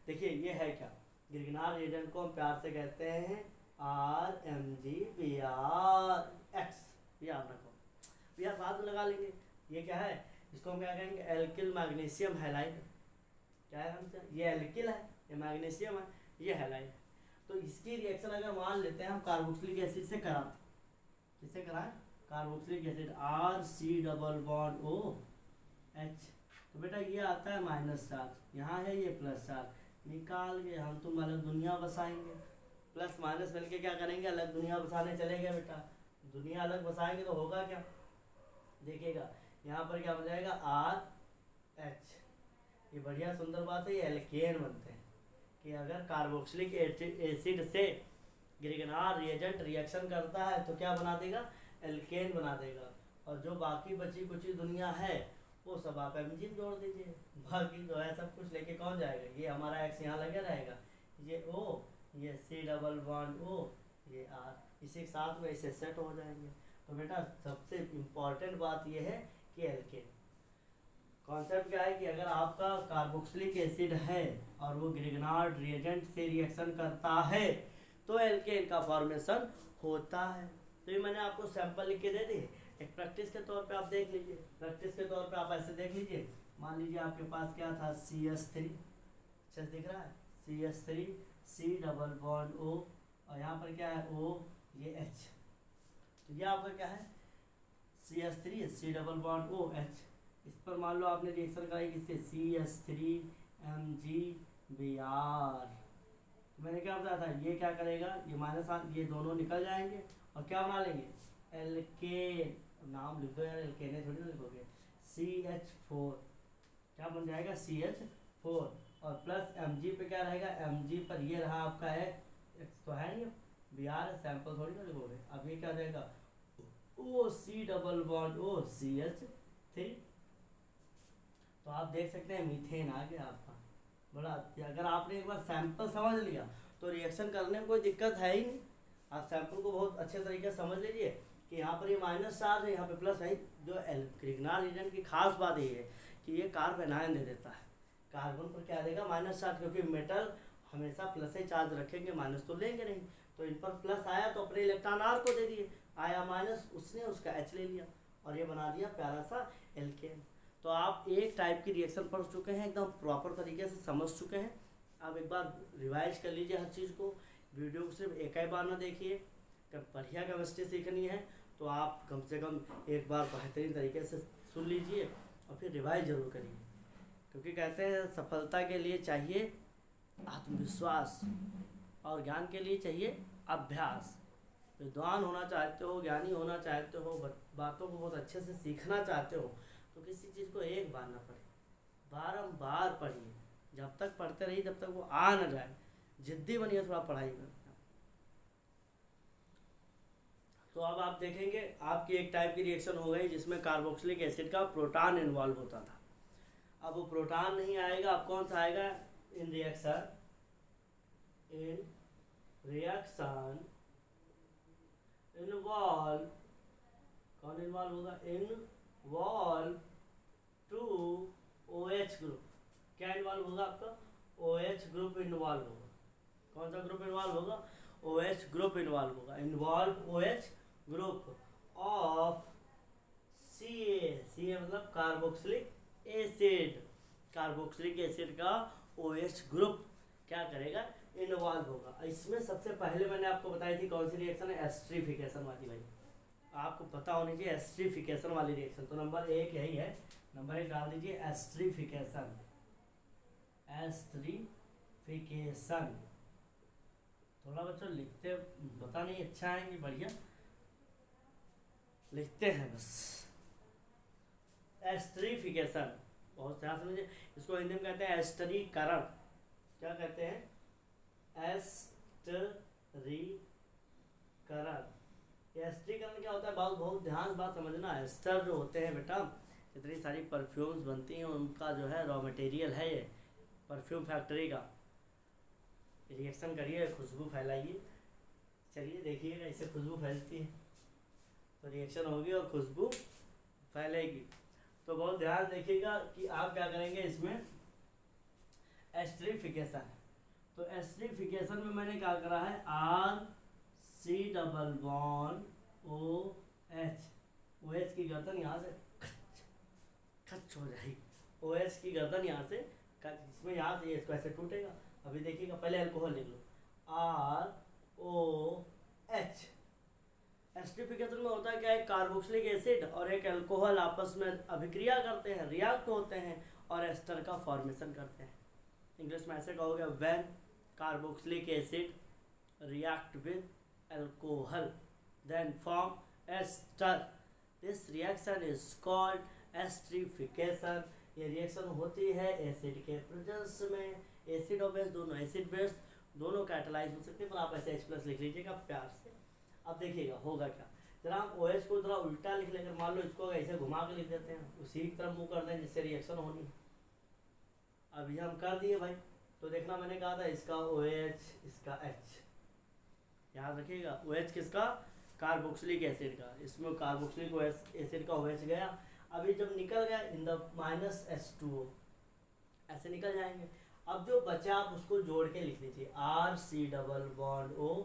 Speaker 1: देखिए ये है क्या, ग्रिग्नार्ड रिएजेंट को हम प्यार से कहते हैं RMGBrX। याद रखो, यार बाद में लगा लेंगे। ये क्या है, इसको हम क्या कहेंगे, एल्किल मैग्नीशियम हैलाइड। क्या है हमसे, ये एल्किल है, ये मैग्नीशियम है, ये हैलाइड। तो इसकी रिएक्शन अगर मान लेते हैं हम कार्बोक्सिलिक एसिड से कराते, किससे कराएं, कार्बोक्सिलिक एसिड RC≡OH। तो बेटा ये आता है -चार्ज, यहाँ है ये +चार्ज, निकाल के हम तुम अलग दुनिया बसाएंगे। प्लस माइनस मिलके क्या करेंगे, अलग दुनिया बसाने चलेंगे बेटा। दुनिया अलग बसाएंगे तो होगा क्या, देखिएगा यहाँ पर क्या हो जाएगा, RH। ये बढ़िया सुंदर बात है, ये एल्केन बनते हैं। कि अगर कार्बोक्सिलिक एसिड से ग्रिग्नार्ड रिएजेंट रिएक्शन करता है तो क्या बना देगा, एल्केन बना देगा। और जो बाकी बची कुची दुनिया है वो सब आप एमजीन जोड़ दीजिए, बाकी जो है सब कुछ लेके कौन जाएगा, ये हमारा X यहाँ लगे रहेगा, ये O, ये C≡O, ये R, इसी के साथ में इसे सेट हो जाएंगे। तो बेटा सबसे इम्पॉर्टेंट बात ये है कि एल्केन कॉन्सेप्ट क्या है कि अगर आपका कार्बोक्सिलिक एसिड है और वो ग्रिग्नार्ड रिएजेंट से रिएक्शन करता है तो एल्केन का फॉर्मेशन होता है। तो ये मैंने आपको सैंपल लिख के दे दी, एक प्रैक्टिस के तौर पे आप देख लीजिए। प्रैक्टिस के तौर पे आप ऐसे देख लीजिए, मान लीजिए आपके पास क्या था, CH3, अच्छा दिख रहा है, CH3 C≡O, और यहाँ पर क्या है O, ये H। तो ये आपका क्या है, CH3 C≡OH। इस पर मान लो आपने रिएक्शन कराई किससे, CH3MgBr। मैंने क्या बताया था, ये क्या करेगा, ये -, ये दोनों निकल जाएंगे और क्या बना लेंगे, एल्केन। नाम लिख दो यार, एल्केन थोड़ी ना लिखोगे, CH4 क्या बन जाएगा, CH4। और प्लस Mg पे क्या रहेगा, Mg पर ये रहा आपका है, तो है नहीं, Br सैंपल थोड़ी ना लिखोगे। अब ये क्या रहेगा, O CH3। तो आप देख सकते हैं मीथेन आ गया आपका। बड़ा, अगर आपने एक बार सैंपल समझ लिया तो रिएक्शन करने में कोई दिक्कत है ही नहीं। आप सैंपल को बहुत अच्छे तरीके से समझ लीजिए कि यहाँ पर ये -चार्ज है, यहाँ पे प्लस है। जो ग्रिग्नार्ड रिएजेंट की खास बात ये है कि ये कार्बन आयन दे देता है, कार्बन पर क्या देगा, -चार्ज, क्योंकि मेटल हमेशा प्लस ही चार्ज रखेंगे, माइनस तो लेंगे नहीं। तो इन पर प्लस आया तो अपने इलेक्ट्रॉन R को दे दिए, आया माइनस, उसने उसका H ले लिया और ये बना दिया प्यारा सा एल्केन। तो आप एक टाइप की रिएक्शन पढ़ चुके हैं, एकदम प्रॉपर तरीके से समझ चुके हैं। आप एक बार रिवाइज कर लीजिए हर चीज़ को, वीडियो को सिर्फ एक ही बार ना देखिए। जब बढ़िया केमिस्ट्री सीखनी है तो आप कम से कम एक बार बेहतरीन तरीके से सुन लीजिए और फिर रिवाइज ज़रूर करिए, क्योंकि कहते हैं सफलता के लिए चाहिए आत्मविश्वास और ज्ञान के लिए चाहिए अभ्यास। विद्वान होना चाहते हो, ज्ञानी होना चाहते हो, बातों को बहुत अच्छे से सीखना चाहते हो तो किसी चीज़ को एक बार ना पढ़िए, बारंबार पढ़िए। जब तक पढ़ते रहिए जब तक वो आ ना जाए। जिद्दी बनिए थोड़ा पढ़ाई में, तो अब आप देखेंगे आपकी एक टाइप की रिएक्शन हो गई जिसमें कार्बोक्सिलिक एसिड का प्रोटॉन इन्वॉल्व होता था। अब वो प्रोटॉन नहीं आएगा, अब कौन सा आएगा? इन रिएक्शन इन्वॉल्व, कौन इन्वॉल्व होगा? Involve to OH group. क्या इन्वॉल्व होगा आपका? OH ग्रुप इन्वॉल्व होगा। कौन सा ग्रुप इन्वॉल्व होगा? OH ग्रुप इन्वॉल्व होगा। Involve OH group of CA मतलब कार्बोक्सिलिक एसिड। कार्बोक्सिलिक एसिड का OH ग्रुप क्या करेगा? इन्वॉल्व होगा। इसमें सबसे पहले मैंने आपको बताई थी कौन सी रिएक्शन है? एस्टरीफिकेशन वाली। भाई आपको पता होनी चाहिए एस्टरीफिकेशन वाली रिएक्शन। तो नंबर 1 यही है, नंबर 1 डाल दीजिए एस्टरीफिकेशन। एस्टरीफिकेशन थोड़ा बच्चों लिखते पता नहीं अच्छा है कि बढ़िया लिखते हैं बस। एस्टरीफिकेशन बहुत ध्यान समझिए, इसको हिंदी में कहते हैं एस्टरीकरण। क्या कहते हैं? एस्टरीकरण। एस्टरीकरण क्या होता है? बहुत ध्यान बात समझना। एस्टर जो होते हैं बेटा, इतनी सारी परफ्यूम्स बनती हैं, उनका जो है रॉ मटेरियल है ये परफ्यूम फैक्ट्री का। रिएक्शन करिए, खुशबू फैलाइए, चलिए देखिएगा इससे खुशबू फैलती है तो रिएक्शन होगी और खुशबू फैलेगी। तो बहुत ध्यान देखिएगा कि आप क्या करेंगे इसमें। एस्टरीफिकेशन, तो एस्टरीफिकेशन में मैंने क्या करा है? RC double bond OH। OH की गर्दन यहाँ से खच हो जाएगी। OH की गर्दन यहाँ से इसमें यहाँ से इसको ऐसे टूटेगा। अभी देखिएगा, पहले अल्कोहल लिख लो ROH। एस्टरीफिकेशन में होता है क्या? एक कार्बोक्सिलिक एसिड और एक अल्कोहल आपस में अभिक्रिया करते हैं, रिएक्ट होते हैं और एस्टर का फॉर्मेशन करते हैं। इंग्लिश में ऐसे कहोगे, when carboxylic acid react with alcohol then form ester, this reaction is called esterification. ये रिएक्शन होती है एसिड के प्रेजेंस में। एसिड और बेस दोनों, एसिड बेस दोनों कैटलाइज हो सकते हैं, पर आप ऐसे H+ लिख लीजिएगा प्यार से। अब देखिएगा होगा क्या। जरा हम OH को थोड़ा उल्टा लिख लेकर, मान लो इसको ऐसे घुमा के लिख देते हैं, उसी की तरफ मुंह कर दें जिससे रिएक्शन होनी है। अब ये हम कर दिए भाई। तो देखना मैंने कहा था इसका OH, इसका H। याद रखिएगा OH किसका? कार्बोक्सिलिक एसिड का। इसमें कार्बोक्सिलिक एसिड का OH गया। अभी जब निकल गया इन द -H2O ऐसे निकल जाएंगे। अब जो बचा आप उसको जोड़ के लिख लीजिए RC डबल बॉन्ड O।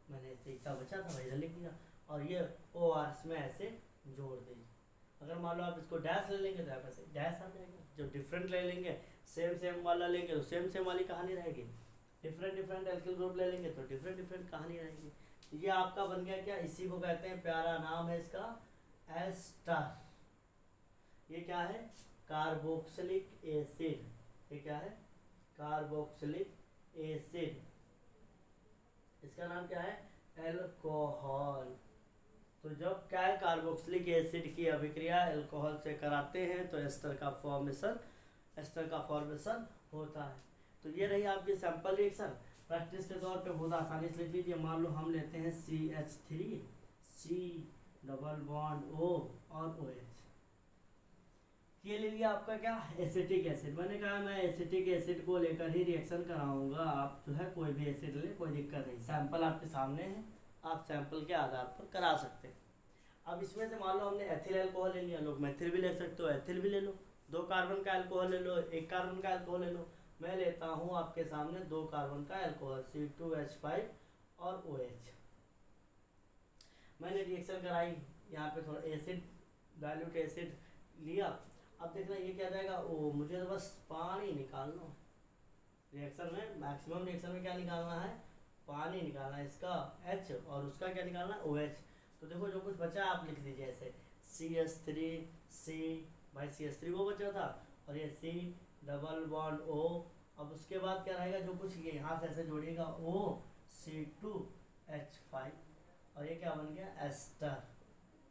Speaker 1: मैंने ऐसे इतना बचा था भाई, इधर लिख दिया, और ये OR इसमें ऐसे जोड़ दीजिए। अगर मान लो आप इसको डैश ले लेंगे तो आप ऐसे डैश आ जाएगा। जब डिफरेंट ले लेंगे, सेम वाला लेंगे तो सेम वाली कहानी रहेगी। डिफरेंट एल्किल ग्रुप ले लेंगे तो डिफरेंट कहानी रहेगी। ये आपका बन गया क्या? इसी को कहते हैं, प्यारा नाम है इसका, एस्टर। ये क्या है? Carboxylic acid. ये क्या है? Carboxylic acid. इसका नाम क्या है? अल्कोहल। तो जब क्या है, कार्बोक्सिलिक एसिड की अभिक्रिया अल्कोहल से कराते हैं तो एस्टर का फॉर्मेशन होता है। तो ये रही आपकी सैंपल रिएक्शन। प्रैक्टिस के तौर पे बहुत आसानी से लिख लीजिए। मान लो हम लेते हैं CH3, C double bond O और OH। ये ले लिया आपका क्या? Acetic acid. मैंने कहा मैं एसिटिक एसिड को लेकर ही रिएक्शन कराऊंगा। आप जो है कोई भी एसिड ले, कोई दिक्कत नहीं। सैंपल आपके सामने है, आप सैंपल के आधार पर करा सकते हैं। अब इसमें से मान लो हमने एथिल अल्कोहल ले लिया, लोग मेथिल भी ले सकते हो, एथिल भी ले लो। 2 कार्बन का अल्कोहल ले लो, 1 कार्बन का अल्कोहल ले लो। मैं लेता हूँ आपके सामने 2 कार्बन का अल्कोहल C2H5 और OH। मैंने रिएक्शन कराई, यहाँ पे थोड़ा एसिड, डाइल्यूट एसिड लिया। अब देखना ये क्या जाएगा? ओ, मुझे तो बस पानी निकालना है। रिएक्शन में मैक्सिमम रिएक्शन में क्या निकालना है? पानी निकालना है। इसका H और उसका क्या निकालना है? OH। तो देखो जो कुछ बचा आप लिख दीजिए ऐसे CH3C। भाई CH3 वो बचा था और ये C डबल बॉन्ड O। अब उसके बाद क्या रहेगा? जो कुछ ये यहाँ से ऐसे जोड़िएगा OC2H5 और ये क्या बन गया? एस्टर।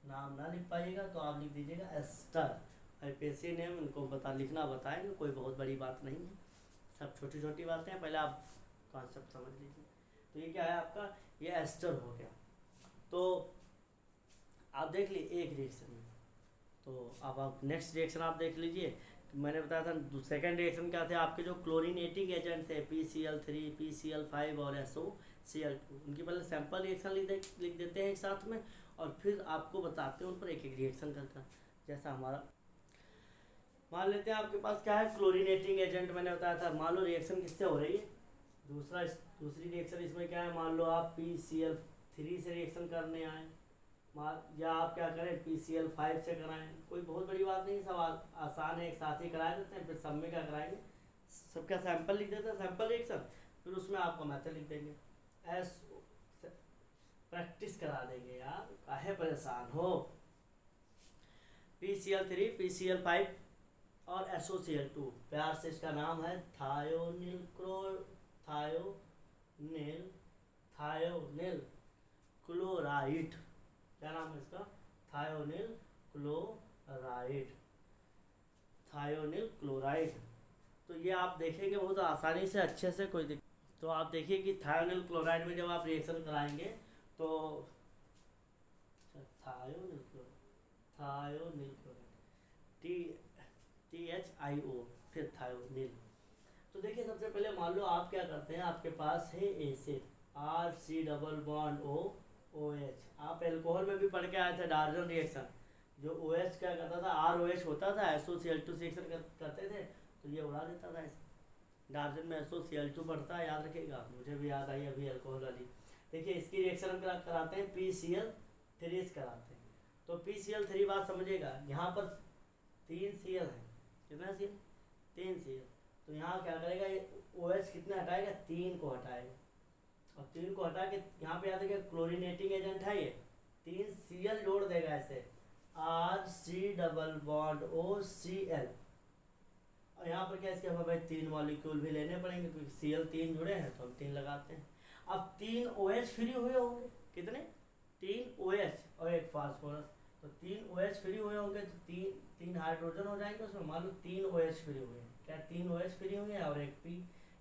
Speaker 1: नाम ना लिख पाइएगा तो आप लिख दीजिएगा एस्टर। IPSC नेम इनको लिखना बताएंगे, कोई बहुत बड़ी बात नहीं है, सब छोटी छोटी बातें हैं, पहले आप कॉन्सेप्ट समझ लीजिए। तो ये क्या है आपका? ये एस्टर हो गया। तो आप देख लिए एक रिएक्शन में। तो अब आप नेक्स्ट रिएक्शन आप देख लीजिए। मैंने बताया था सेकंड रिएक्शन क्या थे, आपके जो क्लोरीनेटिंग एजेंट्स है PCl3 PCl5 और SOCl2, उनकी पहले सैंपल रिएक्शन लिख देते हैं एक साथ में, और फिर आपको बताते हैं उन पर एक एक रिएक्शन करता। जैसा हमारा मान लेते हैं आपके पास क्या है, क्लोरीनेटिंग एजेंट मैंने बताया था। मान लो रिएक्शन किससे हो रही है, दूसरी रिएक्शन इसमें क्या है, मान लो आप PCl3 से रिएक्शन करने आए, या आप क्या करें PCl5 से कराएं, कोई बहुत बड़ी बात नहीं, सब आसान है, एक साथ ही करा देते हैं। फिर सब में क्या कराएंगे, सबका सैंपल लिख देते हैं, सैंपल रिएक्शन, फिर उसमें आपका मेथड लिख देंगे। प्रैक्टिस करा देंगे यार, काहे परेशान हो। PCl3 PCl5 और SOCl2, प्यार से इसका नाम है थायोनिल क्लोराइड। क्या नाम है इसका, थायोनिल क्लोराइड। तो ये आप देखेंगे बहुत आसानी से अच्छे से, कोई दिक्कत। तो आप देखिए कि थायोनिल क्लोराइड में जब आप रिएक्शन कराएंगे तो थायोनिल क्लोराइड THIO, फिर थायोनिल। तो देखिए सबसे पहले मान लो आप क्या करते हैं, आपके पास है एसिड RC+O OH। आप एल्कोहल में भी पढ़ के आए थे डार्जन रिएक्शन, जो OH क्या करता था, ROH होता था, SOCl2 रिएक्शन करते थे तो ये उड़ा देता था ऐसे। डार्जन में SOCl2 पढ़ता है, याद रखिएगा, मुझे भी याद आई अभी एल्कोहल वाली। देखिए इसकी रिएक्शन हम कराते हैं PCl3 कराते हैं। तो PCl3 बात समझिएगा, यहाँ पर 3 Cl है, कितना Cl, 3 Cl। तो यहाँ क्या करेगा, ये OH कितने हटाएगा, 3 को हटाएगा, और 3 को हटा के यहाँ पे याद रखिए क्लोरीनेटिंग एजेंट है ये, 3 Cl जोड़ देगा ऐसे, RC+OCl। और यहाँ पर क्या इसके हमें भाई 3 मॉलिक्यूल भी लेने पड़ेंगे, क्योंकि Cl 3 जुड़े हैं तो हम 3 लगाते हैं। अब 3 OH फ्री हुए होंगे, कितने, 3 OH और एक फास्फोरस, तो 3 OH फ्री हुए होंगे, तो 3 हाइड्रोजन हो जाएंगे उसमें। मान लो 3 OH फ्री हुए हैं, क्या 3 OH फ्री हुए हैं और एक P,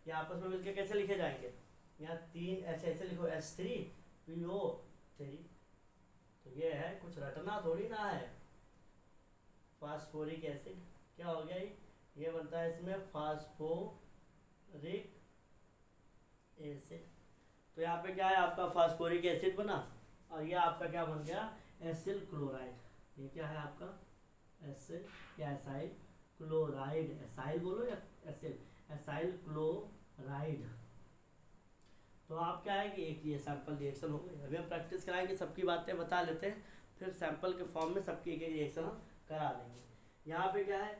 Speaker 1: ये आपस में मिलकर कैसे लिखे जाएंगे, यहाँ 3 ऐसे लिखो H3PO3। तो ये है, कुछ रटना थोड़ी ना है। फास्फोरिक एसिड क्या हो गया, ये बनता है इसमें फास्फोरिक एसिड। तो यहाँ पे क्या है, आपका फास्फोरिक एसिड बना, और ये आपका क्या बन गया, एसिल क्लोराइड। ये क्या है आपका, एसिल या एसाइल क्लोराइड, एसाइल बोलो या एसिल, एसाइल क्लोराइड। तो आप क्या है कि एक ये सैंपल रिएक्शन हो गई। अभी हम प्रैक्टिस कराएंगे, सबकी बातें बता लेते हैं, फिर सैंपल के फॉर्म में सबकी एक एक रिएक्शन हम करा लेंगे। यहाँ पे क्या है,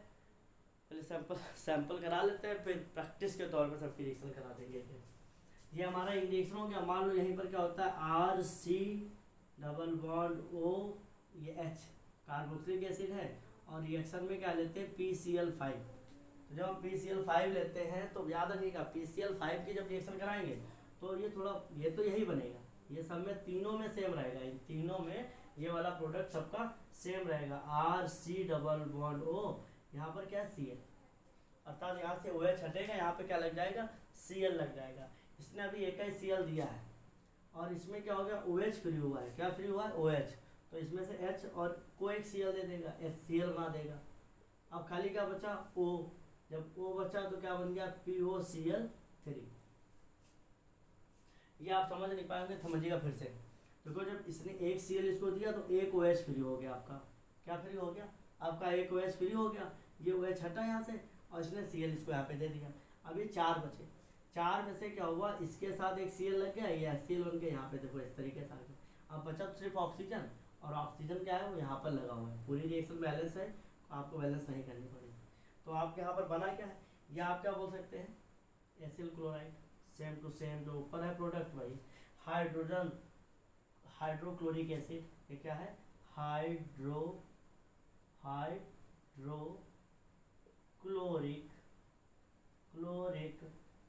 Speaker 1: पहले सैंपल करा लेते हैं, फिर प्रैक्टिस के तौर पर सबकी रिएक्शन करा देंगे। ये हमारा एक रिएक्शन हो गया। मान लो यहीं पर क्या होता है, RC+O, ये H कार्बोक्सिलिक एसिड है, और रिएक्शन में क्या लेते हैं PCl5। तो जब हम PCl5 लेते हैं तो याद रखिएगा, PCl5 की जब रिएक्शन कराएंगे तो ये थोड़ा, ये तो यही बनेगा, ये सब में तीनों में सेम रहेगा, इन तीनों में ये वाला प्रोडक्ट सबका सेम रहेगा, RC+O, यहाँ पर क्या Cl, अर्थात यहाँ से OH हटेगा, यहाँ पे क्या लग जाएगा, Cl लग जाएगा। इसने अभी एक ही Cl दिया है, और इसमें क्या हो गया, OH फ्री हुआ है, क्या फ्री हुआ है, OH, तो इसमें से H और को एक Cl दे देगा, HCl बना देगा। अब खाली क्या बचा, O, जब O बचा तो क्या बन गया, POCl3। ये आप समझ नहीं पाएंगे, समझिएगा फिर से। देखो जब इसने एक Cl इसको दिया तो एक OH फ्री हो गया, आपका क्या फ्री हो गया, आपका एक OH फ्री हो गया, ये OH हटा यहाँ से, और इसने Cl इसको यहाँ पे दे दिया। अभी 4 बचे, 4 में से क्या हुआ, इसके साथ एक Cl लग गया, ये HCl बन के यहाँ पे देखो इस तरीके से आ गया। अब बचा सिर्फ ऑक्सीजन, और ऑक्सीजन क्या है वो यहाँ पर लगा हुआ है। पूरी रिएक्शन बैलेंस है, आपको बैलेंस नहीं करनी पड़ेगी। तो आपके यहाँ पर बना क्या है, या आप क्या बोल सकते हैं, acyl chloride, same to same जो ऊपर है प्रोडक्ट वही। हाइड्रोक्लोरिक एसिड, ये क्या है, क्लोरिक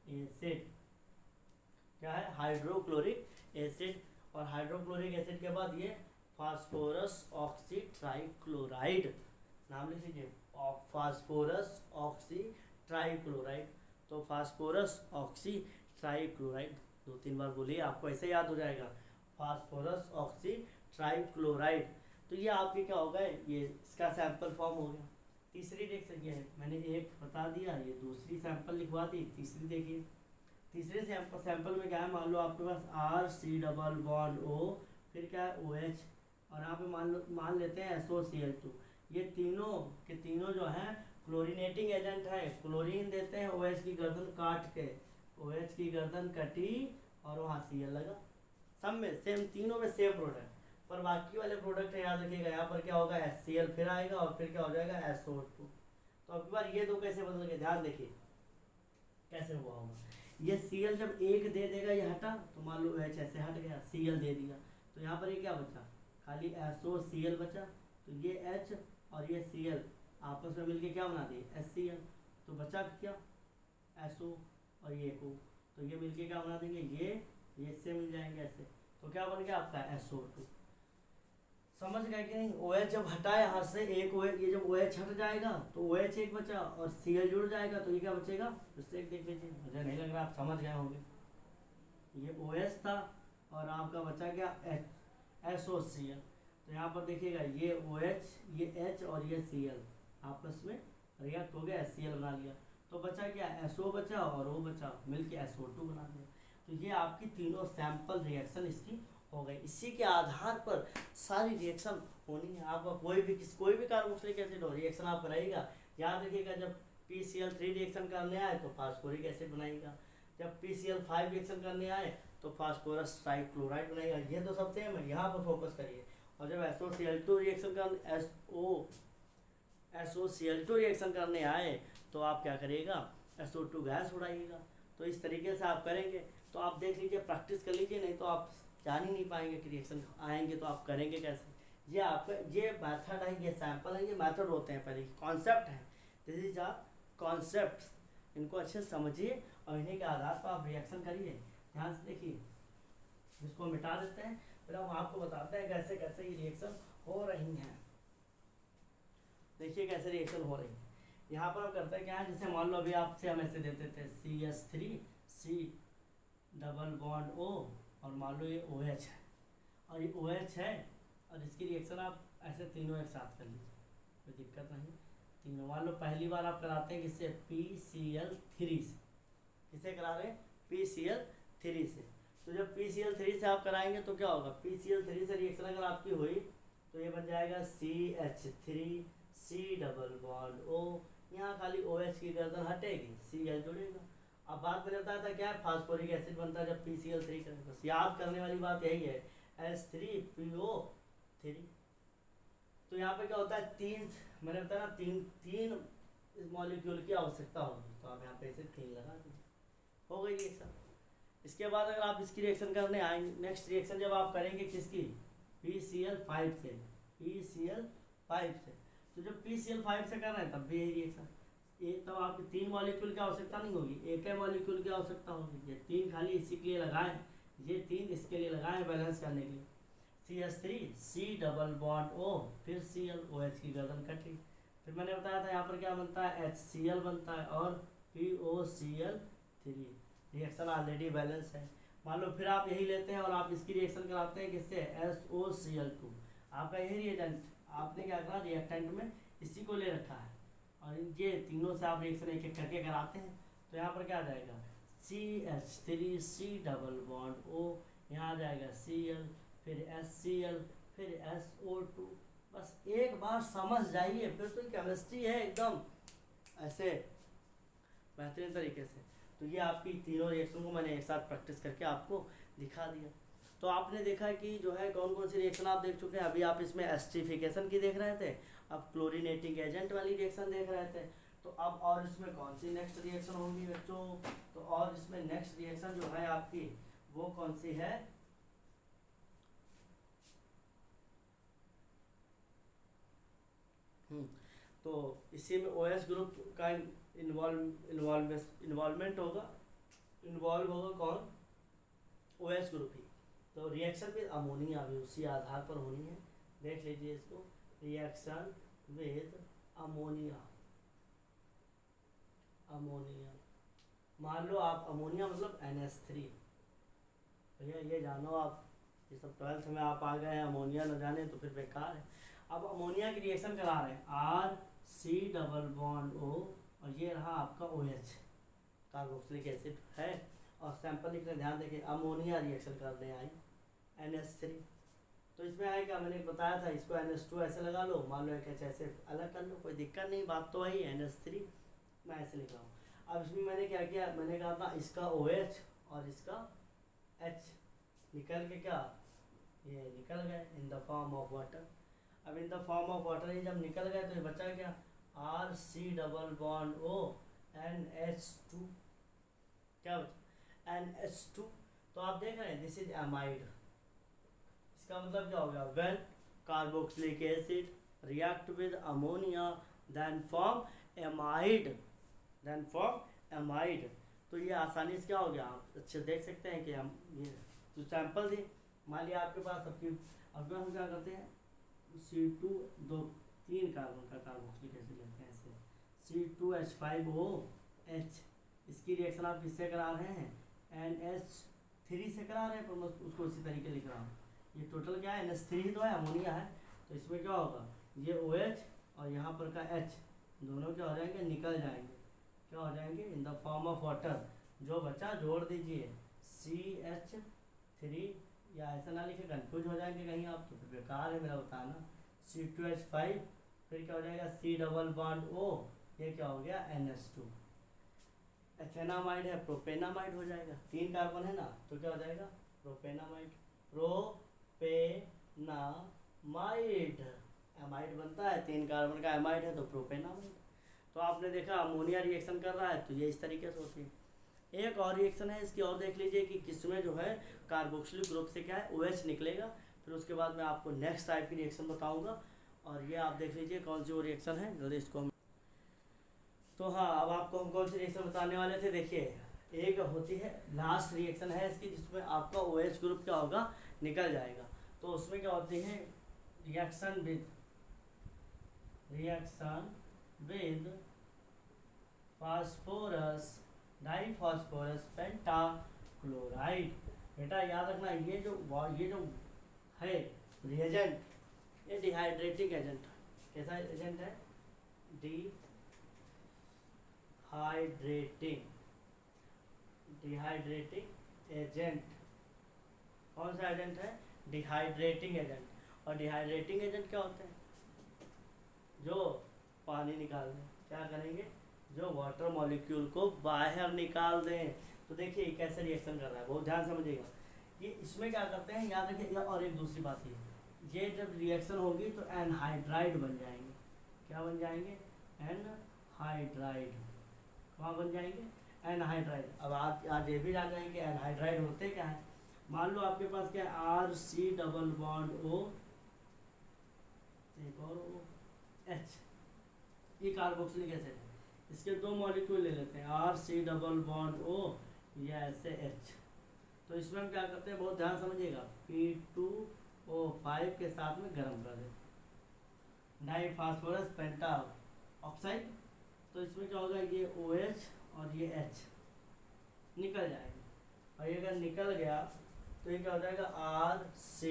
Speaker 1: एसिड, क्या है, हाइड्रोक्लोरिक एसिड। और हाइड्रोक्लोरिक एसिड के बाद ये फास्फोरस ऑक्सी ट्राइक्लोराइड, नाम लिख लीजिए, फास्फोरस ऑक्सी ट्राइक्लोराइड। तो फास्फोरस ऑक्सी ट्राइक्लोराइड 2-3 बार बोलिए, आपको ऐसे याद हो जाएगा, फास्फोरस ऑक्सी ट्राइक्लोराइड। तो ये आपके क्या होगा, ये इसका सैंपल फॉर्म हो गया। तीसरी रिएक्शन ये है, मैंने एक बता दिया, ये दूसरी सैंपल लिखवा दी। तीसरी देखिए, तीसरे सैंपल में क्या है, मान लो आपके पास R C double bond O, फिर क्या है ओ एच, और यहाँ पे मान लेते हैं SOCl2। ये तीनों के तीनों जो हैं क्लोरीनेटिंग एजेंट है, क्लोरीन देते हैं OH की गर्दन काट के, OH की गर्दन कटी और वहाँ Cl लगा। सब में सेम, तीनों में सेम प्रोडक्ट, पर बाकी वाले प्रोडक्ट याद रखिएगा, यहाँ पर क्या होगा HCl फिर आएगा और फिर क्या हो जाएगा SO2। तो अब की बार ये दो कैसे बदल गए, ध्यान देखिए कैसे हुआ होगा। ये Cl जब एक दे देगा, ये हटा, तो मान लो OH ऐसे हट गया, Cl दे दिया, तो यहाँ पर ये क्या बचा, खाली SOCl बचा। तो ये H और ये Cl आपस में मिलके क्या बना दिए HCl, तो बचा क्या SO और ये O, तो ये मिलके क्या बना देंगे, ये इससे मिल जाएंगे ऐसे, तो क्या बन गया आपका SO2। समझ गए कि नहीं। OH जब हटाए हाथ से एक OH, ये जब OH हट जाएगा तो OH एक बचा और Cl जुड़ जाएगा, तो ये क्या बचेगा, इससे एक देख लीजिए, मुझे नहीं लग रहा आप समझ गए होंगे। ये OH था और आपका बचा गया SOCl। तो यहाँ पर देखिएगा ये OH, ये H और ये Cl आपस में रिएक्ट हो गया, HCl बना लिया, तो बचा क्या SO बचा और O बचा, मिलके SO2 बना दिया। तो ये आपकी तीनों सैंपल रिएक्शन इसकी हो गई। इसी के आधार पर सारी रिएक्शन होनी है। आपका कोई भी कार्बोक्सिलिक एसिड हो रिएक्शन आप कराइएगा, याद रखिएगा जब PCl3 रिएक्शन करने आए तो फास्फोरिक एसिड बनाएगा, जब PCl5 रिएक्शन करने आए तो फास्फोरस ट्राइक्लोराइड बनाएगा। ये तो सब सेम है, यहाँ पर फोकस करिए। और जब SOCl2 रिएक्शन कर SOCl2 रिएक्शन करने आए तो आप क्या करिएगा, SO2 गैस उड़ाइएगा। तो इस तरीके से आप करेंगे, तो आप देख लीजिए, प्रैक्टिस कर लीजिए, नहीं तो आप जान ही नहीं पाएंगे कि रिएक्शन आएंगे तो आप करेंगे कैसे। ये आपका ये मेथड है, ये सैंपल है, ये मेथड होते हैं, पहले कॉन्सेप्ट है, दिस इज अ कॉन्सेप्ट। इनको अच्छे से समझिए और इन्हीं के आधार पर आप रिएक्शन करिए। ध्यान से देखिए, इसको मिटा देते हैं, फिर हम आपको बताते हैं कैसे कैसे ये रिएक्शन हो रही हैं। देखिए कैसे रिएक्शन हो रही है। यहाँ पर हम करते हैं क्या है, जैसे मान लो अभी आपसे हम ऐसे देते थे CH3 C double bond O, और मान लो ये OH है और ये OH है, और इसकी रिएक्शन आप ऐसे तीनों एक साथ कर लीजिए, कोई दिक्कत नहीं। तीनों मान लो पहली बार आप कराते हैं किससे, PCl3 से, किसे करा रहे हैं, PCl3 से। तो जब PCl3 से आप कराएंगे तो क्या होगा, PCl3 से रिएक्शन अगर आपकी हुई तो ये बन जाएगा CH3 C double bond O, यहाँ खाली OH की गर्दन हटेगी, Cl जुड़ेगा। अब बात मैंने बताया था क्या है, फास्फोरिक एसिड बनता है जब PCl3 करें। बस याद करने वाली बात यही है, H3PO3। तो यहाँ पे क्या होता है, तीन, मैंने बताया ना, तीन मॉलिक्यूल की आवश्यकता होगी, तो आप यहाँ पे इसे 3 लगा दीजिए, हो गई रिएक्शन। इसके बाद अगर आप इसकी रिएक्शन करने आएंगे, नेक्स्ट रिएक्शन जब आप करेंगे किसकी, PCl5 से, PCl5 से, तो जब PCl5 से कर रहे हैं तब भी यही रिएक्शन, एक तब आपकी 3 मॉलिक्यूल की आवश्यकता नहीं होगी, एक ही मॉलिक्यूल की आवश्यकता होगी। ये 3 खाली इसी के लिए लगाएं, ये 3 इसके लिए लगाएं बैलेंस करने के लिए। CH3 C double bond O, फिर Cl, OH की गर्दन कटी, फिर मैंने बताया था यहाँ पर क्या बनता है, HCl बनता है और POCl3। रिएक्शन ऑलरेडी बैलेंस है। मान लो फिर आप यही लेते हैं और आप इसकी रिएक्शन कराते हैं किससे, SOCl2। आपका यही रिएजेंट, आपने क्या करा, रिएक्टेंट में इसी को ले रखा है, और ये तीनों से आप रिएक्शन एक एक करके कराते हैं। तो यहाँ पर क्या आ जाएगा, CH3 C double bond O, यहाँ आ जाएगा Cl, फिर HCl, फिर SO2। बस एक बार समझ जाइए, फिर तो केमिस्ट्री है एकदम ऐसे बेहतरीन तरीके से। तो ये आपकी तीनों रिएक्शन को मैंने एक साथ प्रैक्टिस करके आपको दिखा दिया। तो आपने देखा कि जो है कौन कौन सी रिएक्शन आप देख चुके हैं। अभी आप इसमें एस्टरीफिकेशन की देख रहे थे, अब क्लोरीनेटिंग एजेंट वाली रिएक्शन देख रहे थे। तो अब और इसमें कौन सी नेक्स्ट रिएक्शन होगी बच्चों, तो और इसमें नेक्स्ट रिएक्शन जो है आपकी वो कौन सी है, तो इसी में OH ग्रुप का इन्वॉल्वमेंट होगा, इन्वॉल्व होगा कौन, OH ग्रुप ही। तो रिएक्शन विद अमोनिया भी उसी आधार पर होनी है, देख लीजिए इसको, रिएक्शन विद अमोनिया। अमोनिया मान लो आप, अमोनिया मतलब NH3, भैया ये जानो आप, ये सब 12th में आप आ गए हैं, अमोनिया न जाने तो फिर बेकार है। अब अमोनिया की रिएक्शन करा रहे हैं, R C double bond O, और ये रहा आपका ओ एच, कार्बोक्सिलिक एसिड है। और सैंपल लिख रहे, ध्यान देखिए, अमोनिया रिएक्शन कर रहे आई NH3। तो इसमें आएगा, मैंने बताया था, इसको NH2 ऐसे लगा लो, मान लो एक H ऐसे अलग कर लो, कोई दिक्कत नहीं, बात तो वही NH3 मैं ऐसे लिख रहा हूँ। अब इसमें मैंने क्या किया, मैंने कहा था इसका OH और इसका H निकल के क्या, ये निकल गए in the form of water. अब in the form of water ये जब निकल गए तो ये बचा क्या, R C double bond O NH2, क्या बचा NH2। तो आप देख रहे हैं दिस इज एमाइड, इसका मतलब क्या हो गया, when carboxylic acid react with ammonia then form amide, then form amide. तो ये आसानी से क्या हो गया, आप अच्छे देख सकते हैं कि हम ये जो सैंपल थी, मान लिया आपके पास सबकी, अब हम क्या करते हैं, C2 दो 3 कार्बन का कार्बोक्सिलिक एसिड लेते हैं ऐसे, C2H5OH, इसकी रिएक्शन आप किससे करा रहे हैं, NH3 से करा रहे हैं, पर मैं उसको इसी तरीके लिख रहा हूँ। ये टोटल क्या है, NH3 तो है, अमोनिया है, तो इसमें क्या होगा, ये OH और यहाँ पर का H दोनों क्या हो जाएंगे, निकल जाएंगे, क्या हो जाएंगे, इन द फॉर्म ऑफ वाटर। जो बचा जोड़ दीजिए CH3, या ऐसा ना लिखे कंफ्यूज हो जाएंगे कहीं आप, तो फिर बेकार है मेरा बताना। C2H5, फिर क्या हो जाएगा C डबल बॉन्ड O, ये क्या हो गया NH2। एथेनामाइड है, प्रोपेनामाइड हो जाएगा, 3 कार्बन है ना, तो क्या हो जाएगा प्रोपेनामाइड, प्रोपेनामाइड, एमाइड बनता है, 3 कार्बन का एमाइड है तो प्रोपेनामाइड। तो आपने देखा अमोनिया रिएक्शन कर रहा है, तो ये इस तरीके से होती है। एक और रिएक्शन है इसकी, और देख लीजिए कि किसमें जो है कार्बोक्सिलिक ग्रुप से क्या है OH निकलेगा, फिर उसके बाद मैं आपको नेक्स्ट टाइप की रिएक्शन बताऊंगा। और ये आप देख लीजिए कौन सी वो रिएक्शन है, जल्दी इसको हम, तो हाँ, अब आपको हम कौन सी रिएक्शन बताने वाले थे, देखिए एक होती है लास्ट रिएक्शन है इसकी, जिसमें आपका OH ग्रुप क्या होगा, निकल जाएगा। तो उसमें क्या होती है, रिएक्शन विद फास्फोरस डाइफॉस्फोरस पेंटाक्लोराइड। बेटा याद रखना, ये जो है रिएजेंट, ये डिहाइड्रेटिंग एजेंट, कैसा एजेंट है, डिहाइड्रेटिंग एजेंट। कौन सा एजेंट है, डिहाइड्रेटिंग एजेंट। और डिहाइड्रेटिंग एजेंट क्या होते हैं, जो पानी निकाल दें, क्या करेंगे, जो वाटर मॉलिक्यूल को बाहर निकाल दें। तो देखिए कैसे रिएक्शन कर रहा है, बहुत ध्यान समझिएगा। ये इसमें क्या करते हैं, याद रखिए। और एक दूसरी बात ये जब रिएक्शन होगी तो एनहाइड्राइड बन जाएंगे, क्या बन जाएंगे, एनहाइड्राइड। कहाँ बन जाएंगे, एनहाइड्राइड। अब आज ये भी जान जाएंगे एनहाइड्राइड होते क्या है। मान लो आपके पास क्या है, RC डबल बॉन्ड O, एक और OH, ये कार्बोक्सिलिक एसिड है, इसके 2 मॉलिक्यूल ले लेते हैं, RC डबल बॉन्ड O, या ऐसे H। तो इसमें हम क्या करते हैं, बहुत ध्यान समझिएगा, P2O5 के साथ में गर्म कर देते, डाइफॉस्फोरस पेंटा ऑक्साइड। तो इसमें क्या होगा, ये OH और ये H निकल जाएगा। और ये अगर निकल गया तो ये क्या हो जाएगा, RC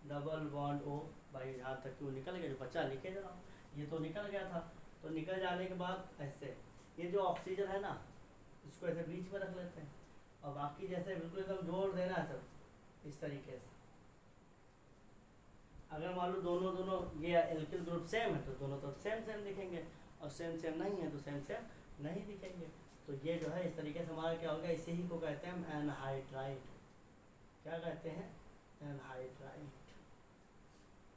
Speaker 1: डबल बॉन्ड O। भाई यहाँ तक कि वो निकल गया, जो बचा लिखे जा रहा हूँ, ये तो निकल गया था। तो निकल जाने के बाद ऐसे ये जो ऑक्सीजन है ना, इसको ऐसे बीच में रख लेते हैं, और बाकी जैसे बिल्कुल एकदम जोड़ देना है सब इस तरीके से। अगर मान लो दोनों ये एल्किल ग्रुप सेम है तो दोनों तो सेम दिखेंगे, और सेम नहीं है तो सेम नहीं दिखेंगे। तो ये जो है इस तरीके से हमारा क्या होगा, इसी ही को कहते हैं हम एनहाइड्राइड। क्या कहते हैं, एनहाइड्राइड।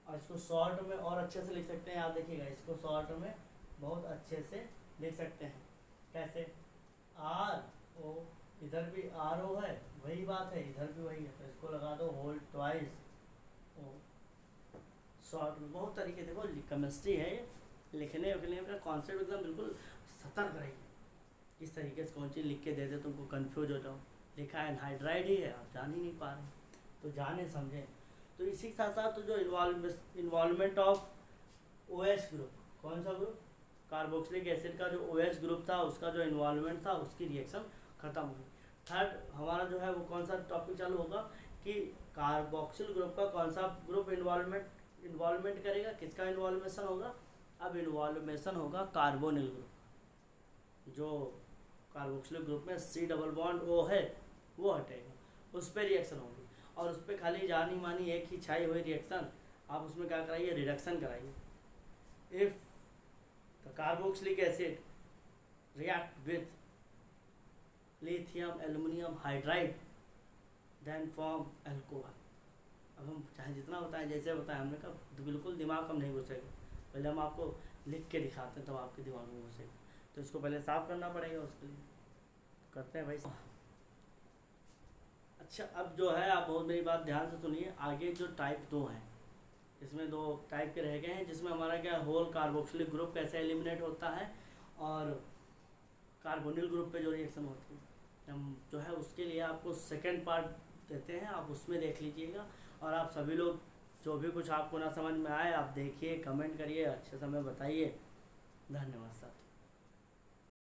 Speaker 1: और इसको शॉर्ट में और अच्छे से लिख सकते हैं, आप देखिएगा, इसको शॉर्ट में बहुत अच्छे से लिख सकते हैं। कैसे, RO, इधर भी RO है, वही बात है, इधर भी वही है, तो इसको लगा दो होल ट्वाइस O। शॉर्ट में बहुत तरीके, देखो केमिस्ट्री है ये, लिखने का कॉन्सेप्ट एकदम बिल्कुल सतर्क रहिए, किस तरीके से कौन चीज़ लिख के दे दे तुमको कंफ्यूज हो जाओ। लिखा है एनहाइड्राइड ही है, आप जान ही नहीं पा रहे, तो जाने समझें। तो इसी के साथ साथ तो जो इन्वॉल्वमेंट ऑफ OH ग्रुप, कौन सा ग्रुप, कार्बोक्सिलिक एसिड का जो OH ग्रुप था, उसका जो इन्वॉल्वमेंट था, उसकी रिएक्शन खत्म हुई। थर्ड हमारा जो है वो कौन सा टॉपिक चालू होगा, कि कार्बोक्सिल ग्रुप का कौन सा ग्रुप इन्वॉल्वमेंट करेगा, किसका इन्वॉल्वेशन होगा। अब इन्वॉल्वेशन होगा कार्बोनिल ग्रुप। जो कार्बोक्सिल ग्रुप में C डबल बॉन्ड O है वो हटेगा, उस पर रिएक्शन होगी। और उस पर खाली जानी मानी एक ही छाई हुई रिएक्शन, आप उसमें क्या कराइए, रिडक्शन कराइए। If the carboxylic acid react with lithium aluminium hydride then form alcohol. अब हम चाहे जितना बताएं, जैसे बताएं, हमने कहा तो बिल्कुल दिमाग हम नहीं घुसेगा, पहले हम आपको लिख के दिखाते हैं तब आपके दिमाग में घुसेगा। तो इसको पहले साफ करना पड़ेगा, उसके लिए करते हैं भाई। अच्छा, अब जो है आप बहुत मेरी बात ध्यान से सुनिए। आगे जो टाइप 2 हैं, इसमें 2 टाइप के रह गए हैं, जिसमें हमारा क्या होल कार्बोक्सिलिक ग्रुप कैसे एलिमिनेट होता है और कार्बोनिल ग्रुप पे जो रिएक्शन होती है, हम जो है उसके लिए आपको सेकेंड पार्ट देते हैं, आप उसमें देख लीजिएगा। और आप सभी लोग जो भी कुछ आपको ना समझ में आए आप देखिए, कमेंट करिए, अच्छे समय बताइए। धन्यवाद साथ।